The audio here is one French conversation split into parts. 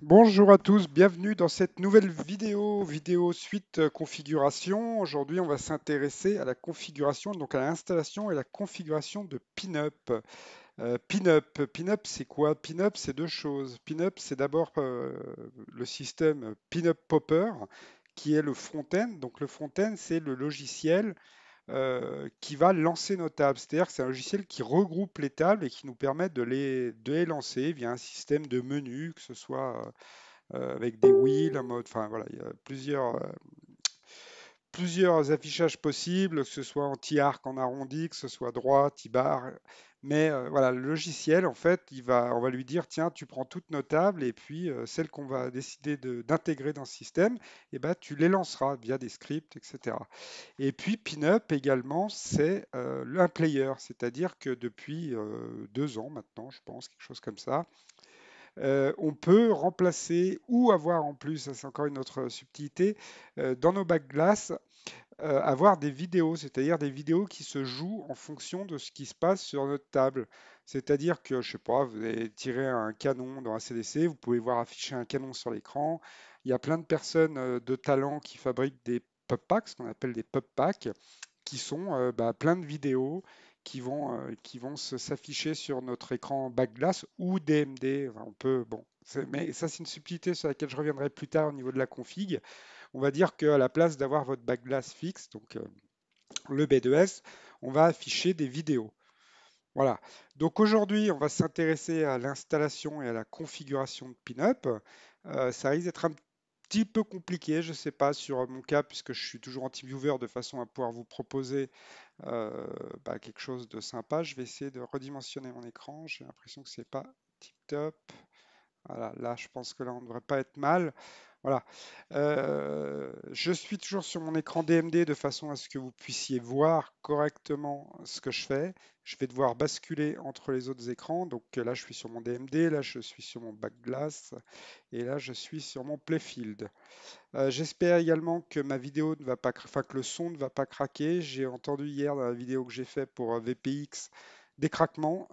Bonjour à tous, bienvenue dans cette nouvelle vidéo suite configuration. Aujourd'hui, on va s'intéresser à la configuration, donc à l'installation et la configuration de Pinup. Pinup, c'est quoi? Pinup, c'est deux choses. Pinup, c'est d'abord le système Pinup Popper, qui est le front-end. Donc le front-end, c'est le logiciel qui va lancer nos tables. C'est-à-dire que c'est un logiciel qui regroupe les tables et qui nous permet de les lancer via un système de menus, que ce soit avec des wheels, en mode, enfin voilà, il y a plusieurs affichages possibles, que ce soit anti-arc en arrondi, que ce soit droit, T-bar. Mais voilà, le logiciel, en fait, on va lui dire, tiens, tu prends toutes nos tables et puis celles qu'on va décider d'intégrer dans ce système, et ben, tu les lanceras via des scripts, etc. Et puis Pinup également, c'est un player, c'est-à-dire que depuis 2 ans maintenant, je pense, quelque chose comme ça, on peut remplacer ou avoir en plus, ça c'est encore une autre subtilité, dans nos bacs glaces, avoir des vidéos, c'est-à-dire des vidéos qui se jouent en fonction de ce qui se passe sur notre table. C'est-à-dire que, je sais pas, vous avez tiré un canon dans ACDC, vous pouvez voir afficher un canon sur l'écran. Il y a plein de personnes de talent qui fabriquent des pop packs, ce qu'on appelle des pop packs, qui sont plein de vidéos qui vont s'afficher sur notre écran back glace ou DMD. Enfin, on peut, bon, mais ça c'est une subtilité sur laquelle je reviendrai plus tard au niveau de la config. On va dire qu'à la place d'avoir votre back glace fixe, donc le B2S, on va afficher des vidéos. Voilà. Donc aujourd'hui, on va s'intéresser à l'installation et à la configuration de Pinup. Ça risque d'être un petit peu compliqué, je ne sais pas, sur mon cas, puisque je suis toujours anti-viewer de façon à pouvoir vous proposer quelque chose de sympa. Je vais essayer de redimensionner mon écran. J'ai l'impression que c'est pas tip-top. Voilà, là, je pense que là, on ne devrait pas être mal. Voilà. Je suis toujours sur mon écran DMD de façon à ce que vous puissiez voir correctement ce que je fais. Je vais devoir basculer entre les autres écrans. Donc là, je suis sur mon DMD, là, je suis sur mon backglass et là, je suis sur mon playfield. J'espère également que ma vidéo ne va pas, enfin que le son ne va pas craquer. J'ai entendu hier dans la vidéo que j'ai fait pour VPX des craquements.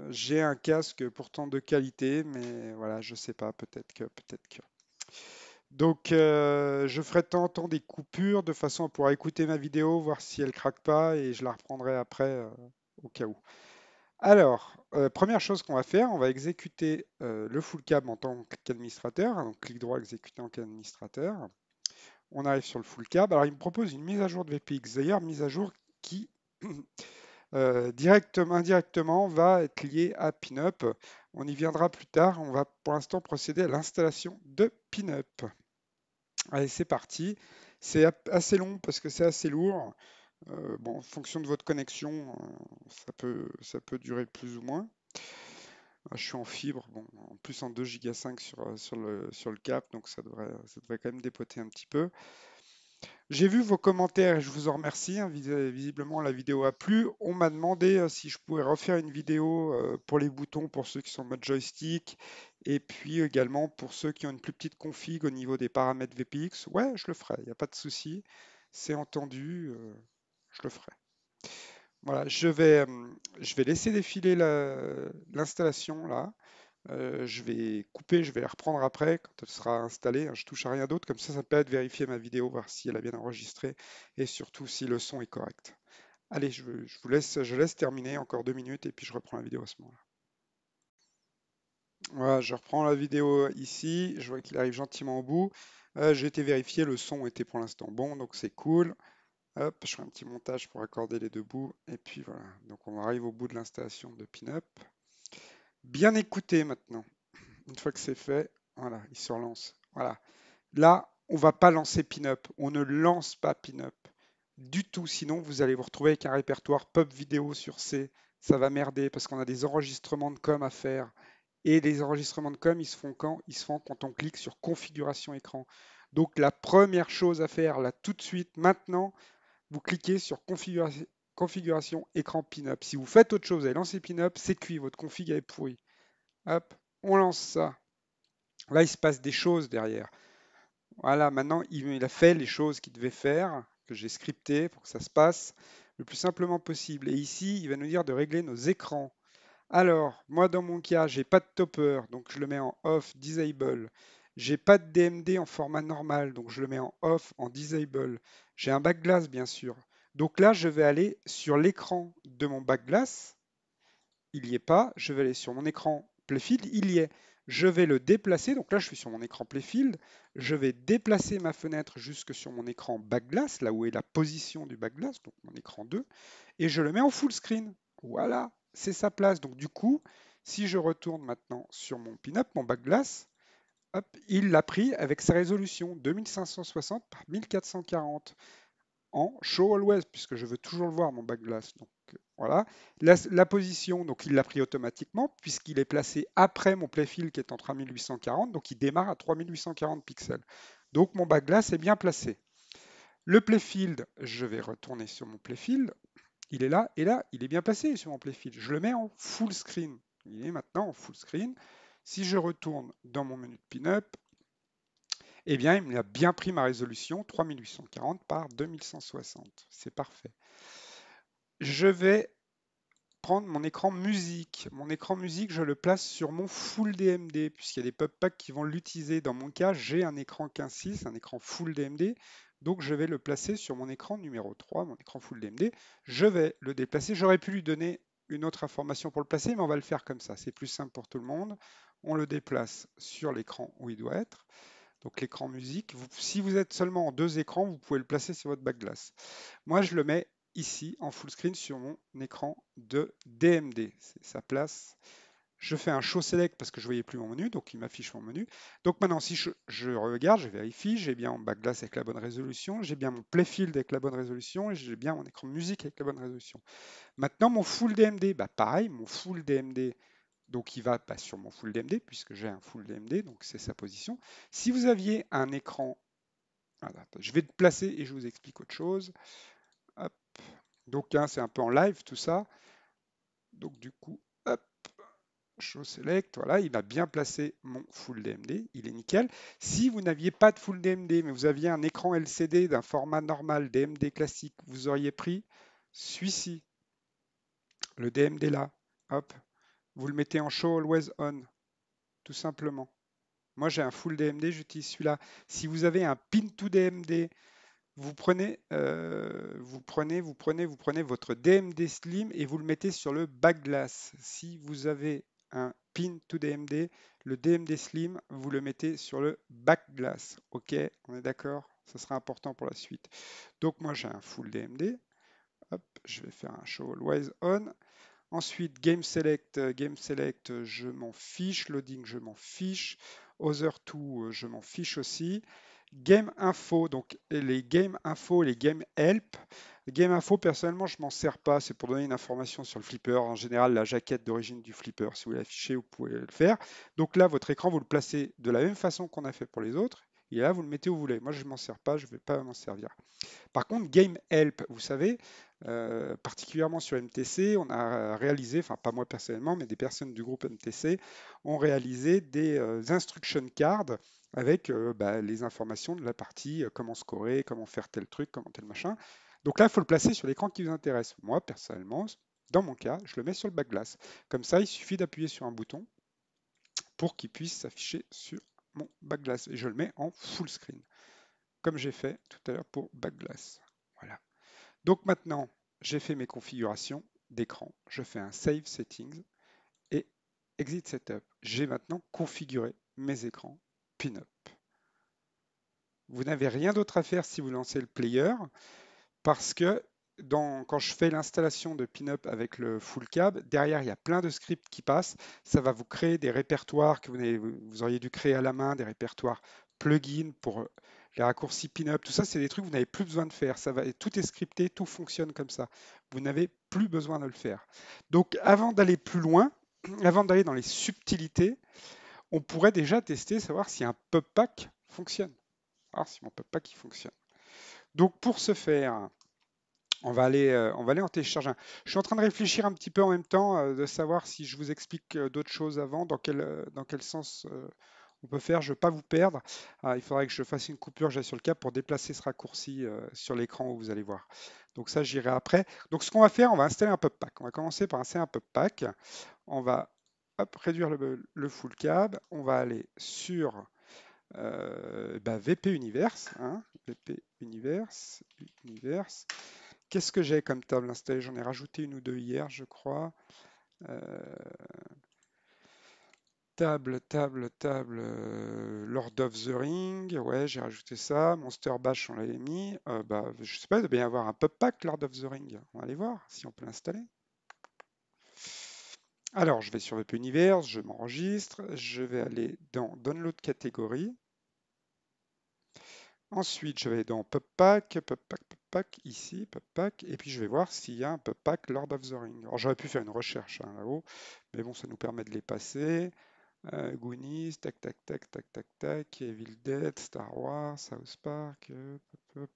J'ai un casque pourtant de qualité, mais voilà, je sais pas, peut-être que. Donc, je ferai de temps en temps des coupures de façon à pouvoir écouter ma vidéo, voir si elle craque pas, et je la reprendrai après au cas où. Alors, première chose qu'on va faire, on va exécuter le full cab en tant qu'administrateur. Donc, clic droit, exécuter en tant qu'administrateur. On arrive sur le full cab. Alors, il me propose une mise à jour de VPX. D'ailleurs, mise à jour qui indirectement va être liée à Pinup. On y viendra plus tard. On va pour l'instant procéder à l'installation de Pinup. Allez, c'est parti. C'est assez long parce que c'est assez lourd. Bon, en fonction de votre connexion, ça peut durer plus ou moins. Je suis en fibre, bon, en plus en 2 Go 5 sur le cap, donc ça devrait quand même dépoter un petit peu. J'ai vu vos commentaires et je vous en remercie, hein. Visiblement, la vidéo a plu. On m'a demandé si je pouvais refaire une vidéo pour les boutons, pour ceux qui sont en mode joystick, et puis également pour ceux qui ont une plus petite config au niveau des paramètres VPX. Ouais, je le ferai, il n'y a pas de souci. C'est entendu, je le ferai. Voilà, je vais laisser défiler l'installation là. Je vais couper, je vais la reprendre après quand elle sera installée, hein. Je touche à rien d'autre, comme ça me permet de vérifier ma vidéo, voir si elle a bien enregistré et surtout si le son est correct. Allez, je laisse terminer encore 2 minutes et puis je reprends la vidéo à ce moment-là. Voilà, je reprends la vidéo ici, je vois qu'il arrive gentiment au bout. J'ai été vérifier, le son était pour l'instant bon, donc c'est cool. Hop, je fais un petit montage pour accorder les deux bouts et puis voilà. Donc on arrive au bout de l'installation de Pinup. Bien écouté maintenant. Une fois que c'est fait, voilà, il se relance. Voilà. Là, on va pas lancer Pinup. On ne lance pas Pinup du tout. Sinon, vous allez vous retrouver avec un répertoire pub vidéo sur C. Ça va merder parce qu'on a des enregistrements de com à faire. Et les enregistrements de com, ils se font quand? Ils se font quand on clique sur configuration écran. Donc la première chose à faire, là, tout de suite, maintenant, vous cliquez sur configuration écran Pinup. Si vous faites autre chose, vous allez lancer Pinup, c'est cuit, votre config est pourrie. Hop, on lance ça. Là, il se passe des choses derrière. Voilà, maintenant, il a fait les choses qu'il devait faire. que j'ai scripté pour que ça se passe le plus simplement possible. Et ici, il va nous dire de régler nos écrans. Alors, moi dans mon cas, j'ai pas de topper, donc je le mets en off, disable. J'ai pas de DMD en format normal, donc je le mets en off, en disable. J'ai un backglass, bien sûr. Donc là, je vais aller sur l'écran de mon backglass. Il n'y est pas. Je vais aller sur mon écran playfield. Il y est. Je vais le déplacer. Donc là, je suis sur mon écran playfield. Je vais déplacer ma fenêtre jusque sur mon écran backglass, là où est la position du backglass, donc mon écran 2, et je le mets en full screen. Voilà, c'est sa place. Donc du coup, si je retourne maintenant sur mon pin-up, mon backglass, hop, il l'a pris avec sa résolution 2560 par 1440 en show always, puisque je veux toujours le voir, mon backglass. Donc voilà. La position, donc il l'a pris automatiquement, puisqu'il est placé après mon playfield qui est en 3840, donc il démarre à 3840 pixels. Donc mon backglass est bien placé. Le playfield, je vais retourner sur mon playfield. Il est là, et là, il est bien placé sur mon playfield. Je le mets en full screen. Il est maintenant en full screen. Si je retourne dans mon menu de pin-up, eh bien, il me a bien pris ma résolution 3840 par 2160. C'est parfait. Je vais prendre mon écran musique. Mon écran musique, je le place sur mon full DMD, puisqu'il y a des pop packs qui vont l'utiliser. Dans mon cas, j'ai un écran 15.6, un écran full DMD. Donc, je vais le placer sur mon écran numéro 3, mon écran full DMD. Je vais le déplacer. J'aurais pu lui donner une autre information pour le placer, mais on va le faire comme ça. C'est plus simple pour tout le monde. On le déplace sur l'écran où il doit être. Donc l'écran musique, si vous êtes seulement en deux écrans, vous pouvez le placer sur votre backglass. Moi, je le mets ici en full screen sur mon écran de DMD. C'est sa place. Je fais un show select parce que je ne voyais plus mon menu, donc il m'affiche mon menu. Donc maintenant, si je regarde, je vérifie, j'ai bien mon backglass avec la bonne résolution, j'ai bien mon playfield avec la bonne résolution et j'ai bien mon écran musique avec la bonne résolution. Maintenant, mon full DMD, bah pareil, mon full DMD, donc il va pas sur mon full DMD puisque j'ai un full DMD, donc c'est sa position. Si vous aviez un écran, voilà, je vais te placer et je vous explique autre chose. Hop. Donc hein, c'est un peu en live tout ça. Donc du coup, hop, show select, voilà, il a bien placé mon full DMD, il est nickel. Si vous n'aviez pas de full DMD, mais vous aviez un écran LCD d'un format normal, DMD classique, vous auriez pris celui-ci, le DMD là, hop, vous le mettez en show always on, tout simplement. Moi, j'ai un full DMD, j'utilise celui-là. Si vous avez un pin to DMD, vous prenez votre DMD Slim et vous le mettez sur le backglass. Si vous avez un pin to DMD, le DMD Slim, vous le mettez sur le backglass. Ok, on est d'accord? Ça sera important pour la suite. Donc moi, j'ai un full DMD. Hop, je vais faire un show always on. Ensuite, game select, je m'en fiche. Loading, je m'en fiche. Other to, je m'en fiche aussi. Game info, donc les game info, les game help. Game info, personnellement, je m'en sers pas. C'est pour donner une information sur le flipper. En général, la jaquette d'origine du flipper, si vous l'affichez, vous pouvez le faire. Donc là, votre écran, vous le placez de la même façon qu'on a fait pour les autres. Et là, vous le mettez où vous voulez. Moi, je ne m'en sers pas, je ne vais pas m'en servir. Par contre, Game Help, vous savez, particulièrement sur MTC, on a réalisé, enfin pas moi personnellement, mais des personnes du groupe MTC ont réalisé des instruction cards avec bah, les informations de la partie comment scorer, comment faire tel truc, comment tel machin. Donc là, il faut le placer sur l'écran qui vous intéresse. Moi, personnellement, dans mon cas, je le mets sur le backglass. Comme ça, il suffit d'appuyer sur un bouton pour qu'il puisse s'afficher sur mon backglass. Et je le mets en full screen, comme j'ai fait tout à l'heure pour backglass. Voilà. Donc maintenant, j'ai fait mes configurations d'écran. Je fais un Save Settings et Exit Setup. J'ai maintenant configuré mes écrans Pinup. Vous n'avez rien d'autre à faire si vous lancez le player parce que quand je fais l'installation de Pinup avec le full cab, derrière il y a plein de scripts qui passent. Ça va vous créer des répertoires que vous auriez dû créer à la main, des répertoires plugins pour les raccourcis Pinup. Tout ça, c'est des trucs que vous n'avez plus besoin de faire. Tout est scripté, tout fonctionne comme ça. Vous n'avez plus besoin de le faire. Donc avant d'aller plus loin, avant d'aller dans les subtilités, on pourrait déjà tester, savoir si un pub pack fonctionne. Alors si mon pub pack il fonctionne. Donc pour ce faire, on va aller en télécharger un. Je suis en train de réfléchir un petit peu en même temps, de savoir si je vous explique d'autres choses avant, dans quel sens on peut faire, je ne veux pas vous perdre. Ah, il faudrait que je fasse une coupure, j'aille sur le câble pour déplacer ce raccourci sur l'écran où vous allez voir. Donc ça, j'irai après. Donc ce qu'on va faire, on va installer un pub pack. On va commencer par installer un pub pack. On va hop, réduire le full cab. On va aller sur VP Universe. Hein, VP Universe. Universe. Qu'est-ce que j'ai comme table installée? J'en ai rajouté une ou deux hier, je crois. Euh, Lord of the Ring, ouais, j'ai rajouté ça. Monster Bash, on l'avait mis. Je sais pas, il doit bien y avoir un pub pack Lord of the Ring. On va aller voir si on peut l'installer. Alors, je vais sur VP Universe, je m'enregistre, je vais aller dans Download catégorie. Ensuite, je vais dans pub pack, ici, pub pack, et puis je vais voir s'il y a un pub pack Lord of the Ring. Alors, j'aurais pu faire une recherche hein, là-haut, mais bon, ça nous permet de les passer. Goonies, tac, tac, tac, tac, tac, tac, Evil Dead, Star Wars, South Park,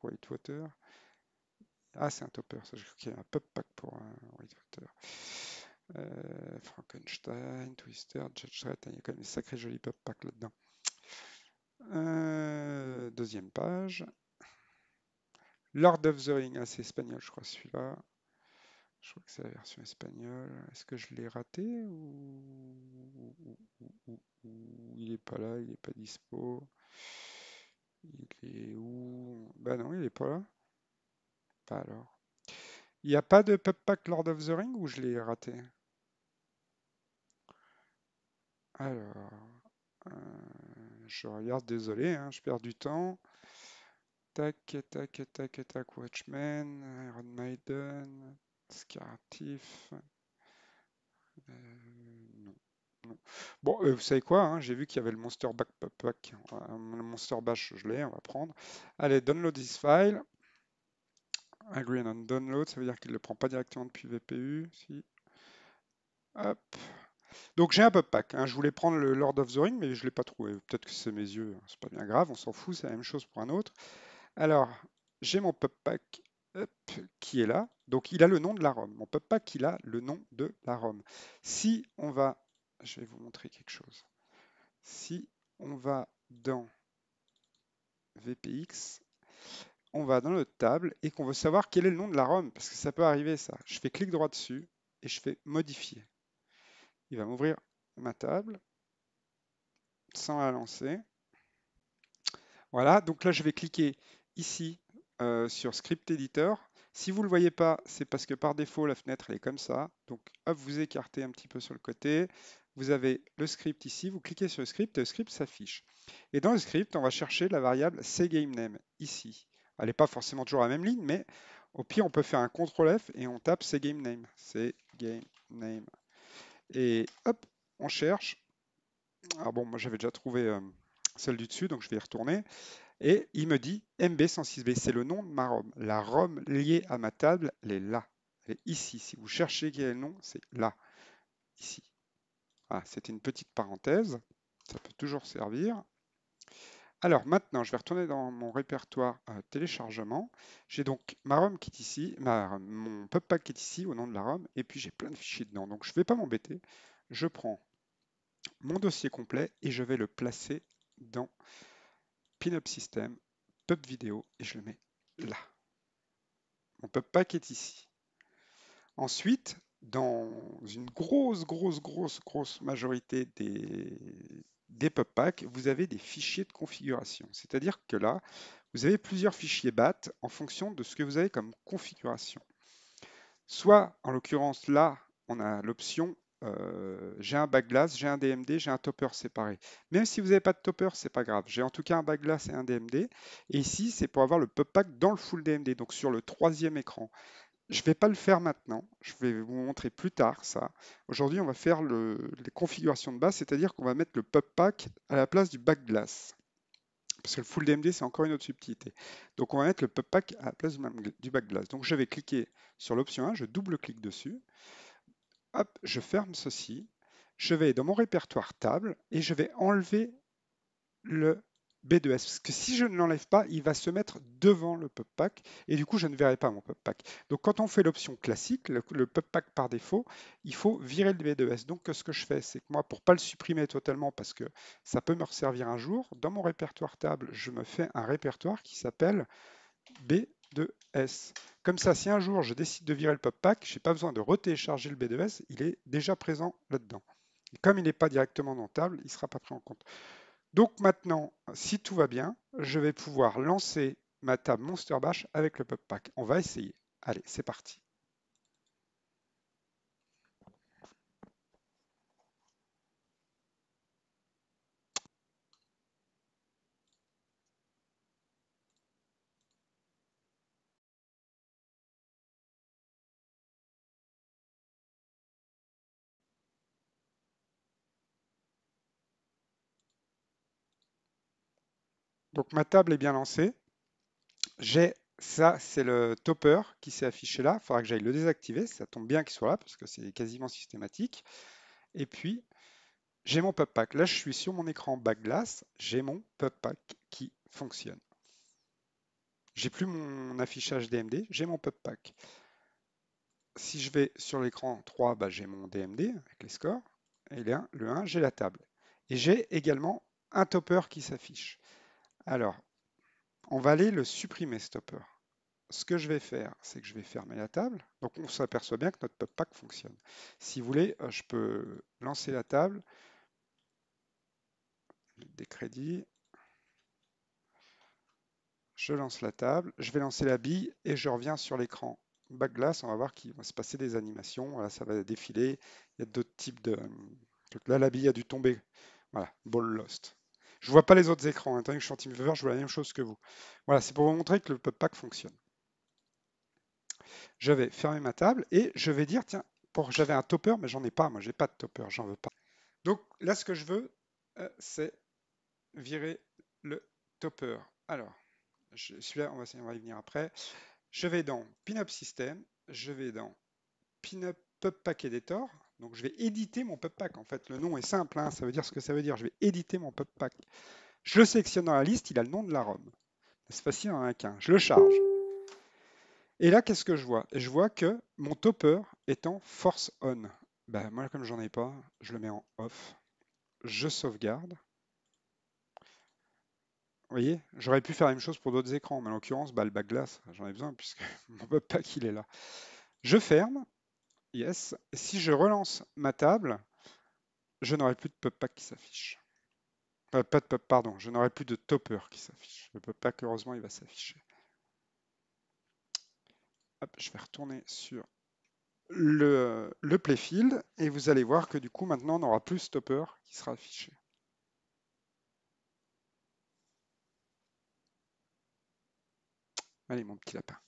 Whitewater. Ah, c'est un topper, ça, je crois qu'il y a un pub pack pour Whitewater. Frankenstein, Twister, Judge Dredd, il y a quand même des sacrés jolis pub packs là-dedans. Deuxième page. Lord of the Ring, ah, c'est espagnol, je crois, celui-là. Je crois que c'est la version espagnole. Est-ce que je l'ai raté ou il est pas là, il est pas dispo? Il est où? Bah non, il est pas là. Pas alors. Il n'y a pas de pub pack Lord of the Ring ou je l'ai raté? Alors, euh, je regarde, désolé, hein, je perds du temps. Tac, tac, tac, tac, Watchmen, Iron Maiden, Scartif. Non, non. Bon, vous savez quoi, hein, j'ai vu qu'il y avait le Monster Back Pub Pack. Le Monster Bash, je l'ai, on va prendre. Allez, download this file. Agree on download, ça veut dire qu'il ne le prend pas directement depuis VPU. Si. Hop. Donc j'ai un pub pack. Hein. Je voulais prendre le Lord of the Ring, mais je ne l'ai pas trouvé. Peut-être que c'est mes yeux, hein, c'est pas bien grave, on s'en fout, c'est la même chose pour un autre. Alors, j'ai mon pub pack hop, qui est là. Donc il a le nom de la ROM. Mon pub pack, il a le nom de la ROM. Si on va, je vais vous montrer quelque chose. Si on va dans VPX, on va dans notre table et qu'on veut savoir quel est le nom de la ROM, parce que ça peut arriver ça. Je fais clic droit dessus et je fais modifier. Il va m'ouvrir ma table sans la lancer. Voilà, donc là je vais cliquer ici sur Script Editor. Si vous ne le voyez pas, c'est parce que par défaut la fenêtre elle est comme ça. Donc hop, vous écartez un petit peu sur le côté. Vous avez le script ici, vous cliquez sur le script et le script s'affiche. Et dans le script, on va chercher la variable cGameName ici. Elle n'est pas forcément toujours la même ligne, mais au pire on peut faire un CTRL F et on tape cGameName. cGameName. Et hop, on cherche. Alors bon, moi j'avais déjà trouvé celle du dessus, donc je vais y retourner. Et il me dit MB106B, c'est le nom de ma ROM. La ROM liée à ma table, elle est là. Elle est ici. Si vous cherchez quel est le nom, c'est là, ici. Ah, c'était une petite parenthèse. Ça peut toujours servir. Alors maintenant, je vais retourner dans mon répertoire téléchargement. J'ai donc ma ROM qui est ici, mon PubPack qui est ici au nom de la ROM, et puis j'ai plein de fichiers dedans. Donc je ne vais pas m'embêter. Je prends mon dossier complet et je vais le placer dans Pinup System, Pub Vidéo, et je le mets là. Mon PubPack est ici. Ensuite, dans une grosse majorité des PubPacks, vous avez des fichiers de configuration. C'est-à-dire que là, vous avez plusieurs fichiers BAT en fonction de ce que vous avez comme configuration. Soit, en l'occurrence, là, on a l'option j'ai un backglass, j'ai un DMD, j'ai un topper séparé. Même si vous n'avez pas de topper, c'est pas grave. J'ai en tout cas un backglass et un DMD. Et ici, c'est pour avoir le PubPack dans le full DMD, donc sur le troisième écran. Je ne vais pas le faire maintenant, je vais vous montrer plus tard ça. Aujourd'hui, on va faire les configurations de base, c'est-à-dire qu'on va mettre le PubPack à la place du backglass. Parce que le full DMD, c'est encore une autre subtilité. Donc, on va mettre le PubPack à la place du backglass. Donc, je vais cliquer sur l'option 1, je double-clique dessus. Hop, je ferme ceci. Je vais dans mon répertoire table et je vais enlever le B2S. Parce que si je ne l'enlève pas, il va se mettre devant le pub pack et du coup, je ne verrai pas mon pub pack. Donc, quand on fait l'option classique, le pub pack par défaut, il faut virer le B2S. Donc, ce que je fais, c'est que moi, pour pas le supprimer totalement, parce que ça peut me resservir un jour, dans mon répertoire table, je me fais un répertoire qui s'appelle B2S. Comme ça, si un jour je décide de virer le pub pack, je n'ai pas besoin de retélécharger le B2S, il est déjà présent là-dedans. Et comme il n'est pas directement dans table, il ne sera pas pris en compte. Donc maintenant, si tout va bien, je vais pouvoir lancer ma table Monster Bash avec le pub pack. On va essayer. Allez, c'est parti. Donc ma table est bien lancée. J'ai ça, c'est le topper qui s'est affiché là. Il faudra que j'aille le désactiver. Ça tombe bien qu'il soit là parce que c'est quasiment systématique. Et puis, j'ai mon pub pack. Là, je suis sur mon écran backglass. J'ai mon pub pack qui fonctionne. J'ai plus mon affichage DMD, j'ai mon pub pack. Si je vais sur l'écran 3, bah, j'ai mon DMD avec les scores. Et là, le 1, j'ai la table. Et j'ai également un topper qui s'affiche. Alors, on va aller le supprimer, ce topper. Ce que je vais faire, c'est que je vais fermer la table. Donc, on s'aperçoit bien que notre pub pack fonctionne. Si vous voulez, je peux lancer la table, des crédits, je lance la table, je vais lancer la bille et je reviens sur l'écran backglass. On va voir qu'il va se passer des animations. Voilà, ça va défiler. Il y a d'autres types de. Là, la bille a dû tomber. Voilà, ball lost. Je vois pas les autres écrans. Étant donné que je suis en TeamViewer, je vois la même chose que vous. Voilà, c'est pour vous montrer que le pub pack fonctionne. Je vais fermer ma table et je vais dire, tiens, j'avais un topper, mais j'en ai pas. Moi, j'ai pas de topper, j'en veux pas. Donc là, ce que je veux, c'est virer le topper. Alors, celui-là, on va y venir après. Je vais dans Pinup System, je vais dans Pinup Pub Pack Editor. Donc je vais éditer mon Pub Pack. En fait, le nom est simple, hein, ça veut dire ce que ça veut dire. Je vais éditer mon Pub Pack. Je le sélectionne dans la liste, il a le nom de la ROM. C'est facile en un qu'un. Je le charge. Et là, qu'est-ce que je vois? Je vois que mon topper est en force on. Ben, moi, comme j'en ai pas, je le mets en off. Je sauvegarde. Vous voyez, j'aurais pu faire la même chose pour d'autres écrans, mais en l'occurrence, bah, le back glass, j'en ai besoin puisque mon Pub Pack, il est là. Je ferme. Yes. Si je relance ma table, je n'aurai plus de pub pack qui s'affiche. Pas de pub, pardon, je n'aurai plus de topper qui s'affiche. Le pub pack, heureusement, il va s'afficher. Hop, je vais retourner sur le playfield et vous allez voir que du coup, maintenant, on n'aura plus stopper qui sera affiché. Allez, mon petit lapin.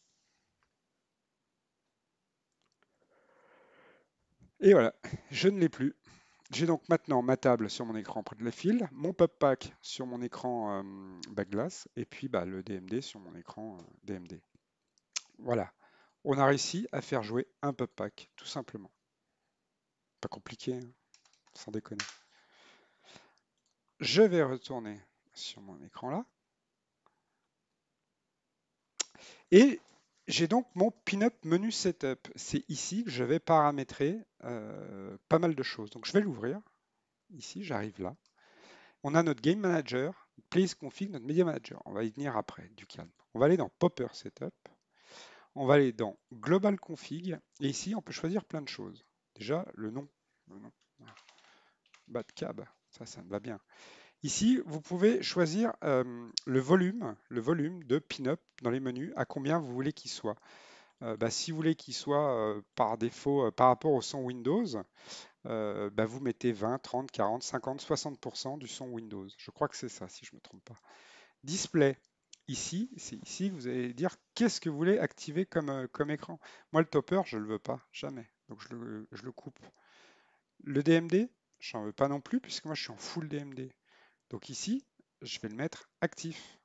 Et voilà, je ne l'ai plus. J'ai donc maintenant ma table sur mon écran près de la file, mon pub pack sur mon écran backglass et puis bah, le DMD sur mon écran DMD. Voilà, on a réussi à faire jouer un pub pack, tout simplement. Pas compliqué, hein, sans déconner. Je vais retourner sur mon écran là. Et j'ai donc mon Pinup menu setup. C'est ici que je vais paramétrer pas mal de choses. Donc je vais l'ouvrir. Ici, j'arrive là. On a notre Game Manager, Place Config, notre Media Manager. On va y venir après, du calme. On va aller dans Popper Setup. On va aller dans Global Config. Et ici, on peut choisir plein de choses. Déjà, le nom. Le nom. Badcab, ça me va bien. Ici, vous pouvez choisir le volume de Pinup dans les menus, à combien vous voulez qu'il soit. Bah, si vous voulez qu'il soit par défaut par rapport au son Windows, bah, vous mettez 20, 30, 40, 50, 60% du son Windows. Je crois que c'est ça, si je ne me trompe pas. Display, ici, c'est ici que vous allez dire qu'est-ce que vous voulez activer comme écran. Moi, le topper, je ne le veux pas, jamais. Donc, je le coupe. Le DMD, je n'en veux pas non plus, puisque moi, je suis en full DMD. Donc ici, je vais le mettre actif.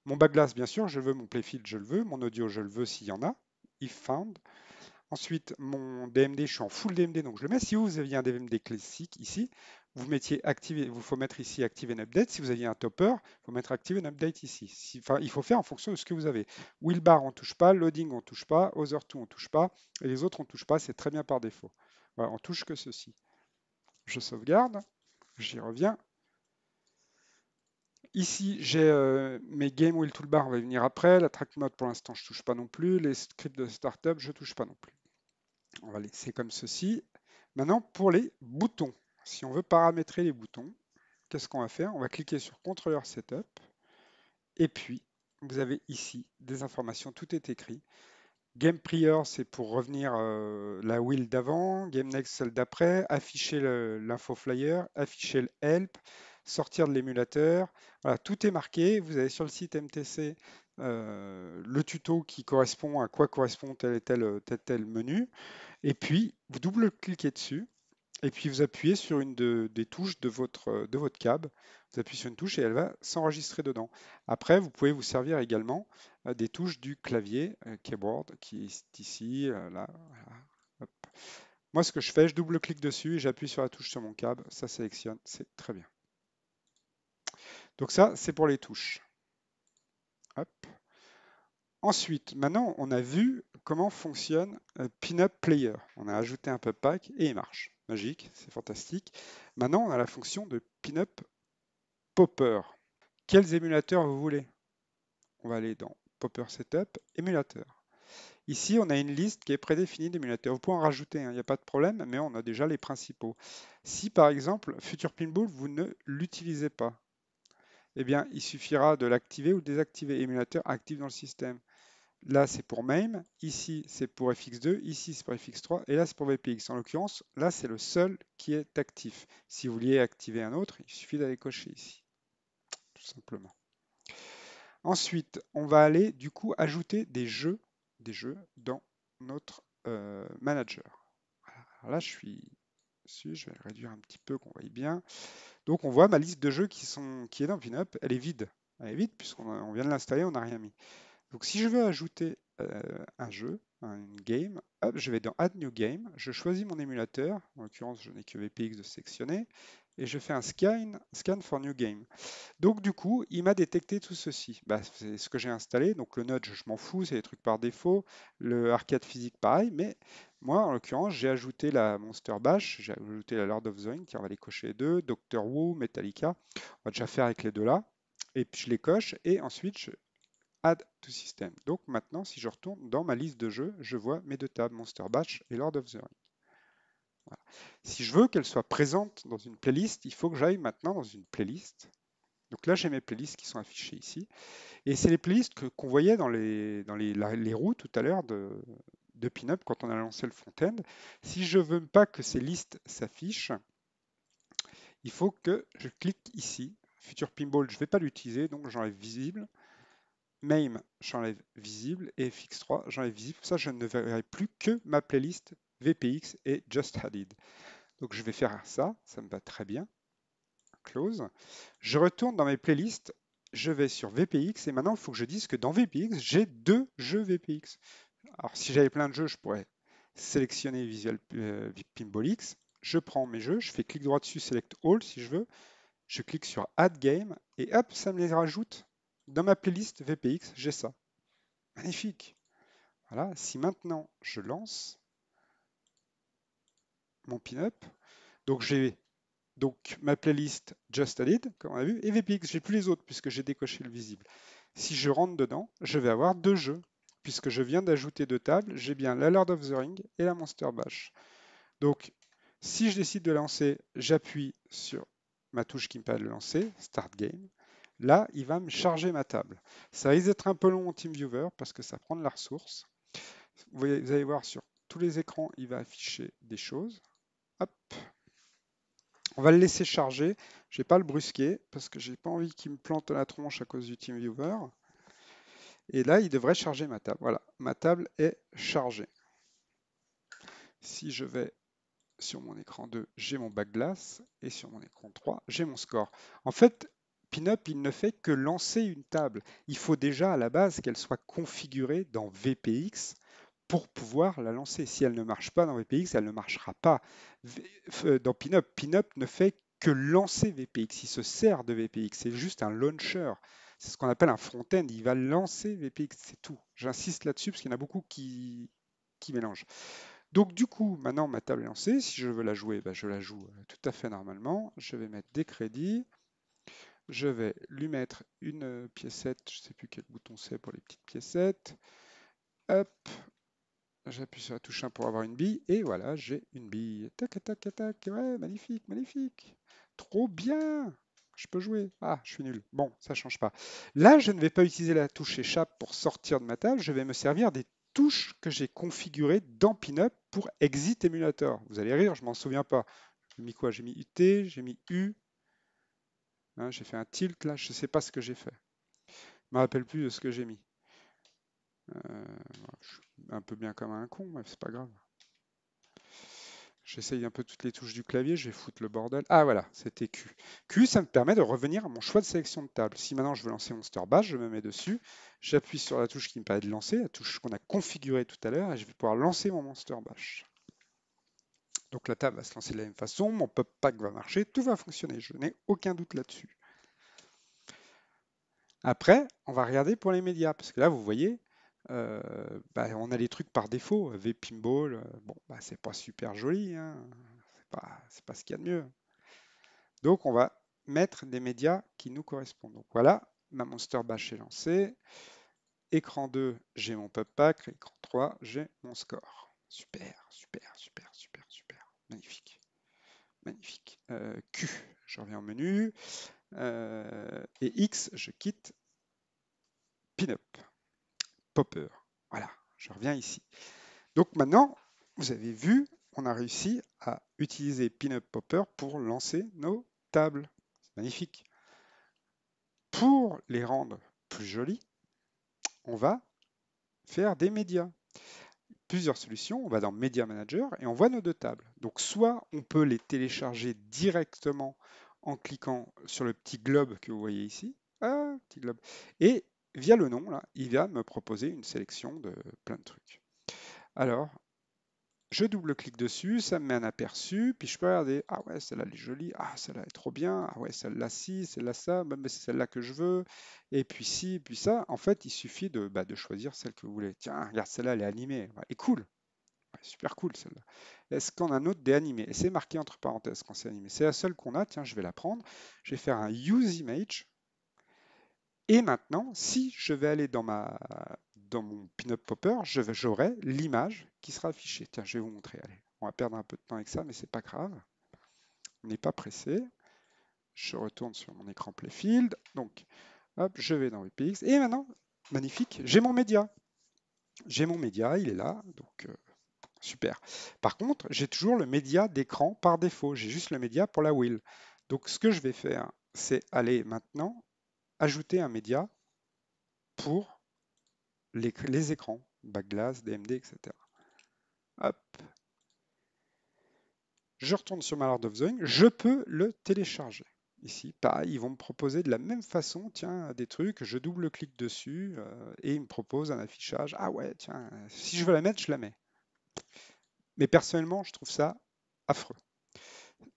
Mon backglass, bien sûr, je veux. Mon playfield, je le veux. Mon audio, je le veux s'il y en a. If found. Ensuite, mon DMD, je suis en full DMD, donc je le mets. Si vous aviez un DMD classique ici, vous mettiez active, il vous faut mettre ici active and update. Si vous aviez un topper, il faut mettre active and update ici. Enfin, il faut faire en fonction de ce que vous avez. Wheelbar, on ne touche pas. Loading, on ne touche pas. Other2, on ne touche pas. Et les autres, on ne touche pas. C'est très bien par défaut. Voilà, on touche que ceci. Je sauvegarde. J'y reviens. Ici, j'ai mes Game Wheel Toolbar, on va y venir après. La Track Mode, pour l'instant, je ne touche pas non plus. Les scripts de startup, je ne touche pas non plus. On va laisser comme ceci. Maintenant, pour les boutons. Si on veut paramétrer les boutons, qu'est-ce qu'on va faire? On va cliquer sur Controller Setup. Et puis, vous avez ici des informations, tout est écrit. Game Prior, c'est pour revenir la wheel d'avant. Game Next, celle d'après. Afficher l'info flyer, afficher le help, sortir de l'émulateur. Voilà, tout est marqué. Vous avez sur le site MTC le tuto qui correspond à quoi correspond tel menu. Et puis, vous double-cliquez dessus. Et puis vous appuyez sur une des touches de votre cab. Vous appuyez sur une touche et elle va s'enregistrer dedans. Après, vous pouvez vous servir également des touches du clavier keyboard qui est ici, là. Voilà. Hop. Moi, ce que je fais, je double-clique dessus et j'appuie sur la touche sur mon cab. Ça sélectionne, c'est très bien. Donc ça, c'est pour les touches. Hop. Ensuite, maintenant, on a vu comment fonctionne Pinup Player. On a ajouté un pub pack et il marche. Magique, c'est fantastique. Maintenant, on a la fonction de Pinup Popper. Quels émulateurs vous voulez? On va aller dans Popper Setup, émulateur. Ici, on a une liste qui est prédéfinie d'émulateurs. Vous pouvez en rajouter, il n'y a pas de problème, mais on a déjà les principaux. Si par exemple, Future Pinball, vous ne l'utilisez pas, eh bien, il suffira de l'activer ou de désactiver. Émulateur actif dans le système. Là, c'est pour MAME, ici, c'est pour FX2, ici, c'est pour FX3, et là, c'est pour VPX. En l'occurrence, là, c'est le seul qui est actif. Si vous vouliez activer un autre, il suffit d'aller cocher ici, tout simplement. Ensuite, on va aller du coup ajouter des jeux dans notre manager. Voilà. Alors là, je suis dessus, je vais le réduire un petit peu qu'on voie bien. Donc, on voit ma liste de jeux qui est dans Pinup, elle est vide. Elle est vide puisqu'on vient de l'installer, on n'a rien mis. Donc, si je veux ajouter un jeu, une game, hop, je vais dans Add New Game, je choisis mon émulateur, en l'occurrence, je n'ai que VPX de sélectionner, et je fais un scan for New Game. Donc du coup, il m'a détecté tout ceci. Bah, c'est ce que j'ai installé. Donc le Nudge, je m'en fous, c'est des trucs par défaut. Le arcade physique, pareil. Mais moi, en l'occurrence, j'ai ajouté la Monster Bash, j'ai ajouté la Lord of the Rings. Tiens, on va les cocher les deux. Doctor Who, Metallica. On va déjà faire avec les deux là. Et puis je les coche. Et ensuite, je add to system. Donc maintenant, si je retourne dans ma liste de jeux, je vois mes deux tables, Monster Bash et Lord of the Rings. Voilà. Si je veux qu'elles soient présentes dans une playlist, il faut que j'aille maintenant dans une playlist. Donc là, j'ai mes playlists qui sont affichées ici. Et c'est les playlists qu'on voyait dans les roues tout à l'heure de Pinup quand on a lancé le front-end. Si je veux pas que ces listes s'affichent, il faut que je clique ici. Future Pinball, je ne vais pas l'utiliser, donc j'enlève visible. MAME, j'enlève visible. Et FX3, j'enlève visible. Ça, je ne verrai plus que ma playlist VPX et Just Added. Donc je vais faire ça me va très bien. Close. Je retourne dans mes playlists, je vais sur VPX et maintenant il faut que je dise que dans VPX, j'ai deux jeux VPX. Alors si j'avais plein de jeux, je pourrais sélectionner Visual Pinball X. Je prends mes jeux, je fais clic droit dessus, Select All si je veux. Je clique sur Add Game et hop, ça me les rajoute dans ma playlist VPX. J'ai ça. Magnifique. Voilà. Si maintenant je lance mon pin-up, donc j'ai donc ma playlist Just Added, comme on a vu, et VPX, j'ai plus les autres puisque j'ai décoché le visible. Si je rentre dedans, je vais avoir deux jeux, puisque je viens d'ajouter deux tables, j'ai bien la Lord of the Ring et la Monster Bash. Donc, si je décide de lancer, j'appuie sur ma touche qui me permet de lancer, Start Game. Là, il va me charger ma table. Ça risque d'être un peu long en TeamViewer parce que ça prend de la ressource. Vous allez voir sur tous les écrans, il va afficher des choses. Hop, on va le laisser charger. Je ne vais pas le brusquer parce que j'ai pas envie qu'il me plante la tronche à cause du TeamViewer. Et là, il devrait charger ma table. Voilà, ma table est chargée. Si je vais sur mon écran 2, j'ai mon back glass et sur mon écran 3, j'ai mon score. En fait, Pinup, il ne fait que lancer une table. Il faut déjà à la base qu'elle soit configurée dans VPX pour pouvoir la lancer. Si elle ne marche pas dans VPX, elle ne marchera pas dans Pinup. Pinup ne fait que lancer VPX. Il se sert de VPX. C'est juste un launcher. C'est ce qu'on appelle un front-end. Il va lancer VPX. C'est tout. J'insiste là-dessus parce qu'il y en a beaucoup qui mélangent. Donc du coup, maintenant ma table est lancée. Si je veux la jouer, bah, je la joue tout à fait normalement. Je vais mettre des crédits. Je vais lui mettre une piécette. Je ne sais plus quel bouton c'est pour les petites piécettes. Hop, j'appuie sur la touche 1 pour avoir une bille, et voilà, j'ai une bille. Tac, tac, tac, tac, ouais, magnifique, magnifique. Trop bien. Je peux jouer. Ah, je suis nul. Bon, ça change pas. Là, je ne vais pas utiliser la touche échappe pour sortir de ma table, je vais me servir des touches que j'ai configurées dans Pinup pour Exit Emulator. Vous allez rire, je m'en souviens pas. J'ai mis quoi? J'ai mis UT, j'ai mis U, hein, j'ai fait un tilt là, je sais pas ce que j'ai fait. Je me rappelle plus de ce que j'ai mis. Je suis un peu bien comme un con, mais c'est pas grave. J'essaye un peu toutes les touches du clavier, je vais foutre le bordel. Ah voilà, c'était Q. Q, ça me permet de revenir à mon choix de sélection de table. Si maintenant je veux lancer Monster Bash, je me mets dessus, j'appuie sur la touche qui me permet de lancer, la touche qu'on a configurée tout à l'heure, et je vais pouvoir lancer mon Monster Bash. Donc la table va se lancer de la même façon, mon pop pack va marcher, tout va fonctionner, je n'ai aucun doute là-dessus. Après, on va regarder pour les médias, parce que là, vous voyez, bah, on a les trucs par défaut. VPinball, bon, bah, c'est pas super joli, hein. C'est pas ce qu'il y a de mieux. Donc, on va mettre des médias qui nous correspondent. Donc voilà, ma Monster Bash est lancée. Écran 2, j'ai mon pub pack. Écran 3, j'ai mon score. Super, super, super, super, super. Magnifique. Magnifique. Q, je reviens au menu. Et X, je quitte Pinup. Popper. Voilà, je reviens ici. Donc maintenant, vous avez vu, on a réussi à utiliser Pinup Popper pour lancer nos tables. C'est magnifique. Pour les rendre plus jolies, on va faire des médias. Plusieurs solutions, on va dans Media Manager et on voit nos deux tables. Donc soit on peut les télécharger directement en cliquant sur le petit globe que vous voyez ici, petit globe, et via le nom, là, il va me proposer une sélection de plein de trucs. Alors, je double-clique dessus, ça me met un aperçu, puis je peux regarder, ah ouais, celle-là elle est jolie, ah celle-là est trop bien, ah ouais, celle-là ci, celle-là ça, même c'est celle-là que je veux, et puis ci, et puis ça. En fait, il suffit de choisir celle que vous voulez. Tiens, regarde, celle-là, elle est animée, ouais, et cool, ouais, super cool celle-là. Est-ce qu'on a un autre des animés? Et c'est marqué entre parenthèses quand c'est animé. C'est la seule qu'on a, tiens, je vais la prendre, je vais faire un Use Image, et maintenant, si je vais aller dans mon Pinup Popper, j'aurai l'image qui sera affichée. Tiens, je vais vous montrer. Allez, on va perdre un peu de temps avec ça, mais c'est pas grave. On n'est pas pressé. Je retourne sur mon écran Playfield. Donc, hop, je vais dans VPX. Et maintenant, magnifique, j'ai mon média. J'ai mon média, il est là. Donc, super. Par contre, j'ai toujours le média d'écran par défaut. J'ai juste le média pour la wheel. Donc, ce que je vais faire, c'est aller maintenant ajouter un média pour les écrans, backglass, DMD, etc. Hop, je retourne sur ma Lord of the Rings, je peux le télécharger. Ici, pareil, ils vont me proposer de la même façon, tiens, des trucs, je double-clique dessus et ils me proposent un affichage. Ah ouais, tiens, si je veux la mettre, je la mets. Mais personnellement, je trouve ça affreux.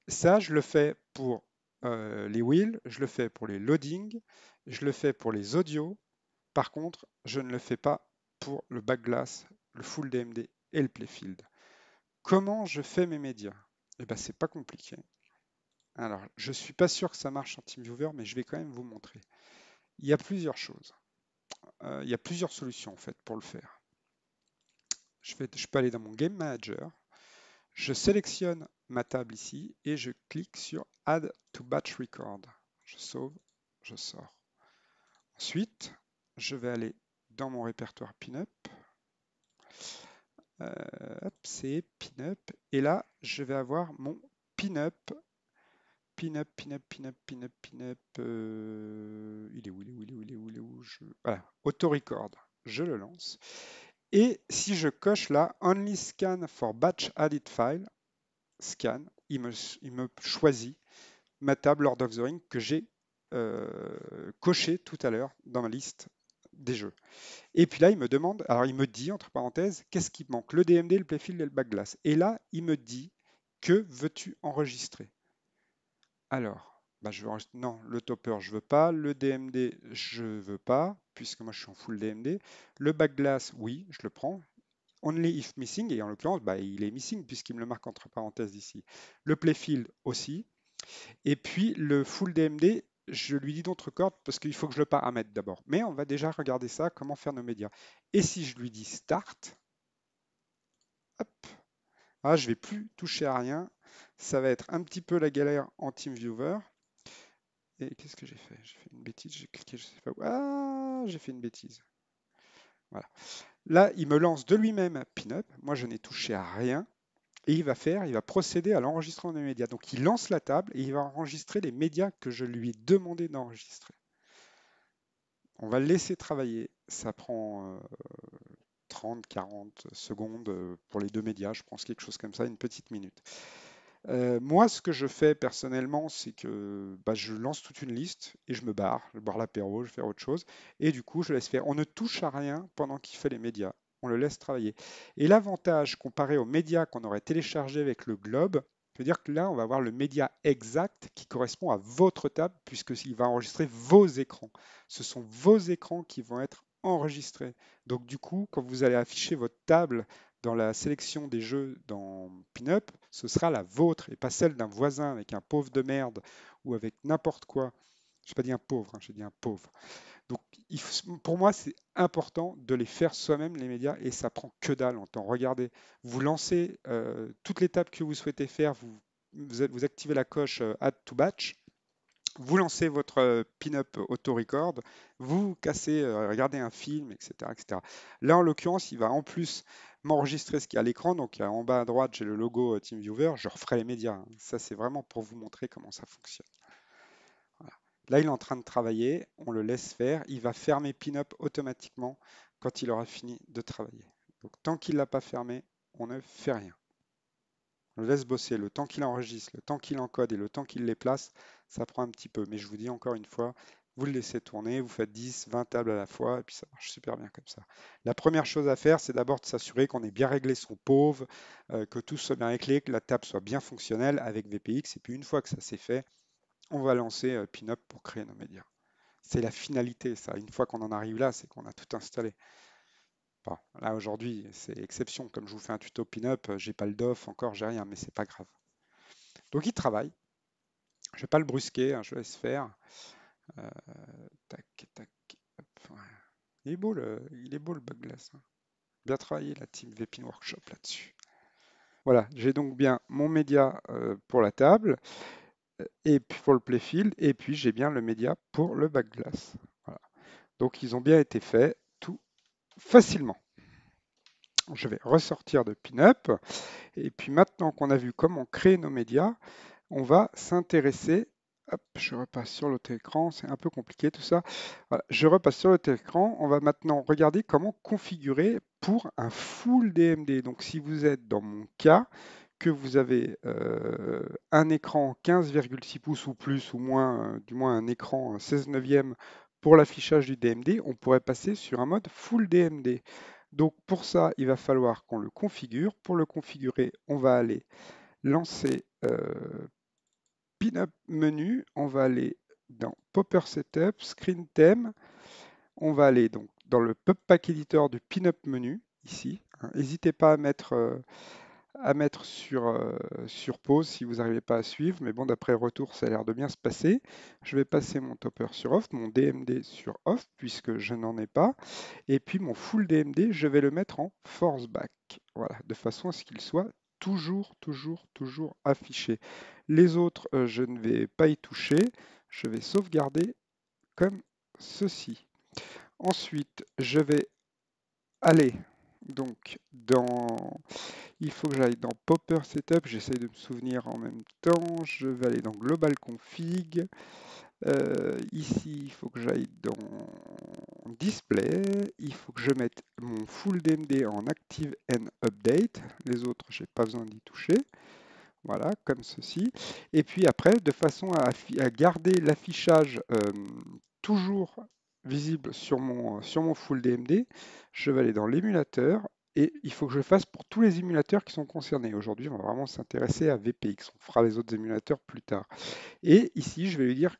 Ça, je le fais pour les wheels, je le fais pour les loadings, je le fais pour les audios. Par contre, je ne le fais pas pour le backglass, le full DMD et le playfield. Comment je fais mes médias? Eh ben, c'est pas compliqué. Alors, je suis pas sûr que ça marche en TeamViewer, mais je vais quand même vous montrer. Il y a plusieurs choses. Il y a plusieurs solutions en fait pour le faire. Je peux aller dans mon Game Manager, je sélectionne ma table ici et je clique sur Add to Batch Record. Je sauve, je sors. Ensuite, je vais aller dans mon répertoire Pinup. C'est Pinup. Et là, je vais avoir mon Pinup. Pinup. Il est où, Voilà, Auto-record. Je le lance. Et si je coche là, Only scan for batch added file, scan, il me choisit ma table Lord of the Rings que j'ai coché tout à l'heure dans ma liste des jeux. Et puis là, il me demande, alors il me dit, entre parenthèses, qu'est-ce qui manque? Le DMD, le playfield et le backglass. Et là, il me dit, que veux-tu enregistrer? Alors, bah, non, le topper, je veux pas. Le DMD, je veux pas, puisque moi je suis en full DMD. Le backglass, oui, je le prends. Only if missing, et en l'occurrence, bah, il est missing puisqu'il me le marque entre parenthèses ici. Le playfield aussi. Et puis le full DMD, je lui dis d'autres cordes parce qu'il faut que je le paramètre d'abord. Mais on va déjà regarder ça, comment faire nos médias. Et si je lui dis start, hop, ah, je vais plus toucher à rien. Ça va être un petit peu la galère en TeamViewer. Et qu'est-ce que j'ai fait? J'ai fait une bêtise, j'ai cliqué, je sais pas où. Ah, j'ai fait une bêtise. Voilà. Là, il me lance de lui-même Pinup. Moi, je n'ai touché à rien. Et il va procéder à l'enregistrement des médias. Donc, il lance la table et il va enregistrer les médias que je lui ai demandé d'enregistrer. On va le laisser travailler. Ça prend 30, 40 secondes pour les deux médias. Je pense quelque chose comme ça, une petite minute. Moi, ce que je fais personnellement, c'est que bah, je lance toute une liste et je me barre. Je bois l'apéro, je vais faire autre chose. Et du coup, je laisse faire. On ne touche à rien pendant qu'il fait les médias. On le laisse travailler. Et l'avantage comparé aux médias qu'on aurait téléchargés avec le Globe, c'est-à-dire que là, on va avoir le média exact qui correspond à votre table, puisqu'il va enregistrer vos écrans. Ce sont vos écrans qui vont être enregistrés. Donc du coup, quand vous allez afficher votre table dans la sélection des jeux dans Pinup, ce sera la vôtre et pas celle d'un voisin avec un pauvre de merde ou avec n'importe quoi. Je n'ai pas dit un pauvre, hein, j'ai dit un pauvre. Donc pour moi, c'est important de les faire soi-même, les médias, et ça prend que dalle en temps. Regardez, vous lancez toutes les tables que vous souhaitez faire, vous activez la coche Add to Batch, vous lancez votre pin-up auto-record, vous cassez, regardez un film, etc., etc. Là, en l'occurrence, il va en plus m'enregistrer ce qu'il y a à l'écran. Donc, en bas à droite, j'ai le logo TeamViewer. Je referai les médias, hein. Ça, c'est vraiment pour vous montrer comment ça fonctionne. Voilà. Là, il est en train de travailler. On le laisse faire. Il va fermer pin-up automatiquement quand il aura fini de travailler. Donc, tant qu'il ne l'a pas fermé, on ne fait rien. On le laisse bosser. Le temps qu'il enregistre, le temps qu'il encode et le temps qu'il les place, ça prend un petit peu. Mais je vous dis encore une fois, vous le laissez tourner, vous faites 10, 20 tables à la fois, et puis ça marche super bien comme ça. La première chose à faire, c'est d'abord de s'assurer qu'on ait bien réglé son pauvre, que tout soit bien réglé, que la table soit bien fonctionnelle avec VPX. Et puis une fois que ça c'est fait, on va lancer Pinup pour créer nos médias. C'est la finalité, ça. Une fois qu'on en arrive là, c'est qu'on a tout installé. Bon, là aujourd'hui, c'est exception. Comme je vous fais un tuto pin-up, j'ai pas le DOF encore, j'ai rien, mais c'est pas grave. Donc il travaille. Je vais pas le brusquer, hein, je laisse faire. Euh, tac, tac. Hop, ouais. Il est beau le Bug-Glass, hein. Bien travaillé la team Vaping Workshop là-dessus. Voilà, j'ai donc bien mon média pour la table et puis pour le playfield, et puis j'ai bien le média pour le backglass. Voilà. Donc ils ont bien été faits tout facilement. Je vais ressortir de Pinup, et puis maintenant qu'on a vu comment créer nos médias, on va s'intéresser. Hop, je repasse sur l'autre écran, c'est un peu compliqué tout ça. Voilà, je repasse sur l'autre écran. On va maintenant regarder comment configurer pour un full DMD. Donc si vous êtes dans mon cas, que vous avez un écran 15,6 pouces ou plus, ou moins, du moins un écran 16 neuvième pour l'affichage du DMD, on pourrait passer sur un mode full DMD. Donc pour ça, il va falloir qu'on le configure. Pour le configurer, on va aller lancer Pin-up menu, on va aller dans Popper Setup, Screen Theme, on va aller donc dans le Pub Pack Editor du Pin-up menu, ici, hein. N'hésitez pas à mettre sur pause si vous n'arrivez pas à suivre, mais bon, d'après le retour, ça a l'air de bien se passer. Je vais passer mon topper sur off, mon DMD sur off, puisque je n'en ai pas, et puis mon full DMD, je vais le mettre en force back, voilà, de façon à ce qu'il soit toujours affiché. Les autres, je ne vais pas y toucher. Je vais sauvegarder comme ceci. Ensuite, je vais aller donc dans... Il faut que j'aille dans Popper Setup. J'essaie de me souvenir en même temps. Je vais aller dans Global Config. Ici, il faut que j'aille dans Display. Il faut que je mette mon full DMD en Active and Update. Les autres, je n'ai pas besoin d'y toucher. Voilà, comme ceci. Et puis après, de façon à garder l'affichage toujours visible sur mon full DMD, je vais aller dans l'émulateur et il faut que je le fasse pour tous les émulateurs qui sont concernés. Aujourd'hui, on va vraiment s'intéresser à VPX. On fera les autres émulateurs plus tard. Et ici, je vais lui dire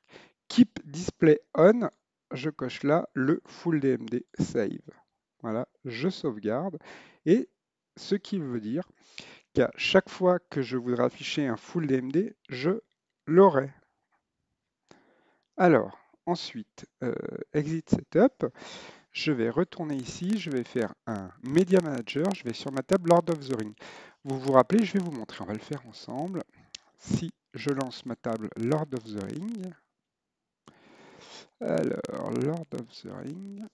Keep Display On. Je coche là le Full DMD Save. Voilà, je sauvegarde. Et ce qui veut dire qu'à chaque fois que je voudrais afficher un Full DMD, je l'aurai. Alors, ensuite, Exit Setup. Je vais retourner ici, je vais faire un Media Manager, je vais sur ma table Lord of the Ring. Vous vous rappelez, je vais vous montrer, on va le faire ensemble. Si je lance ma table Lord of the Ring, alors Lord of the Ring,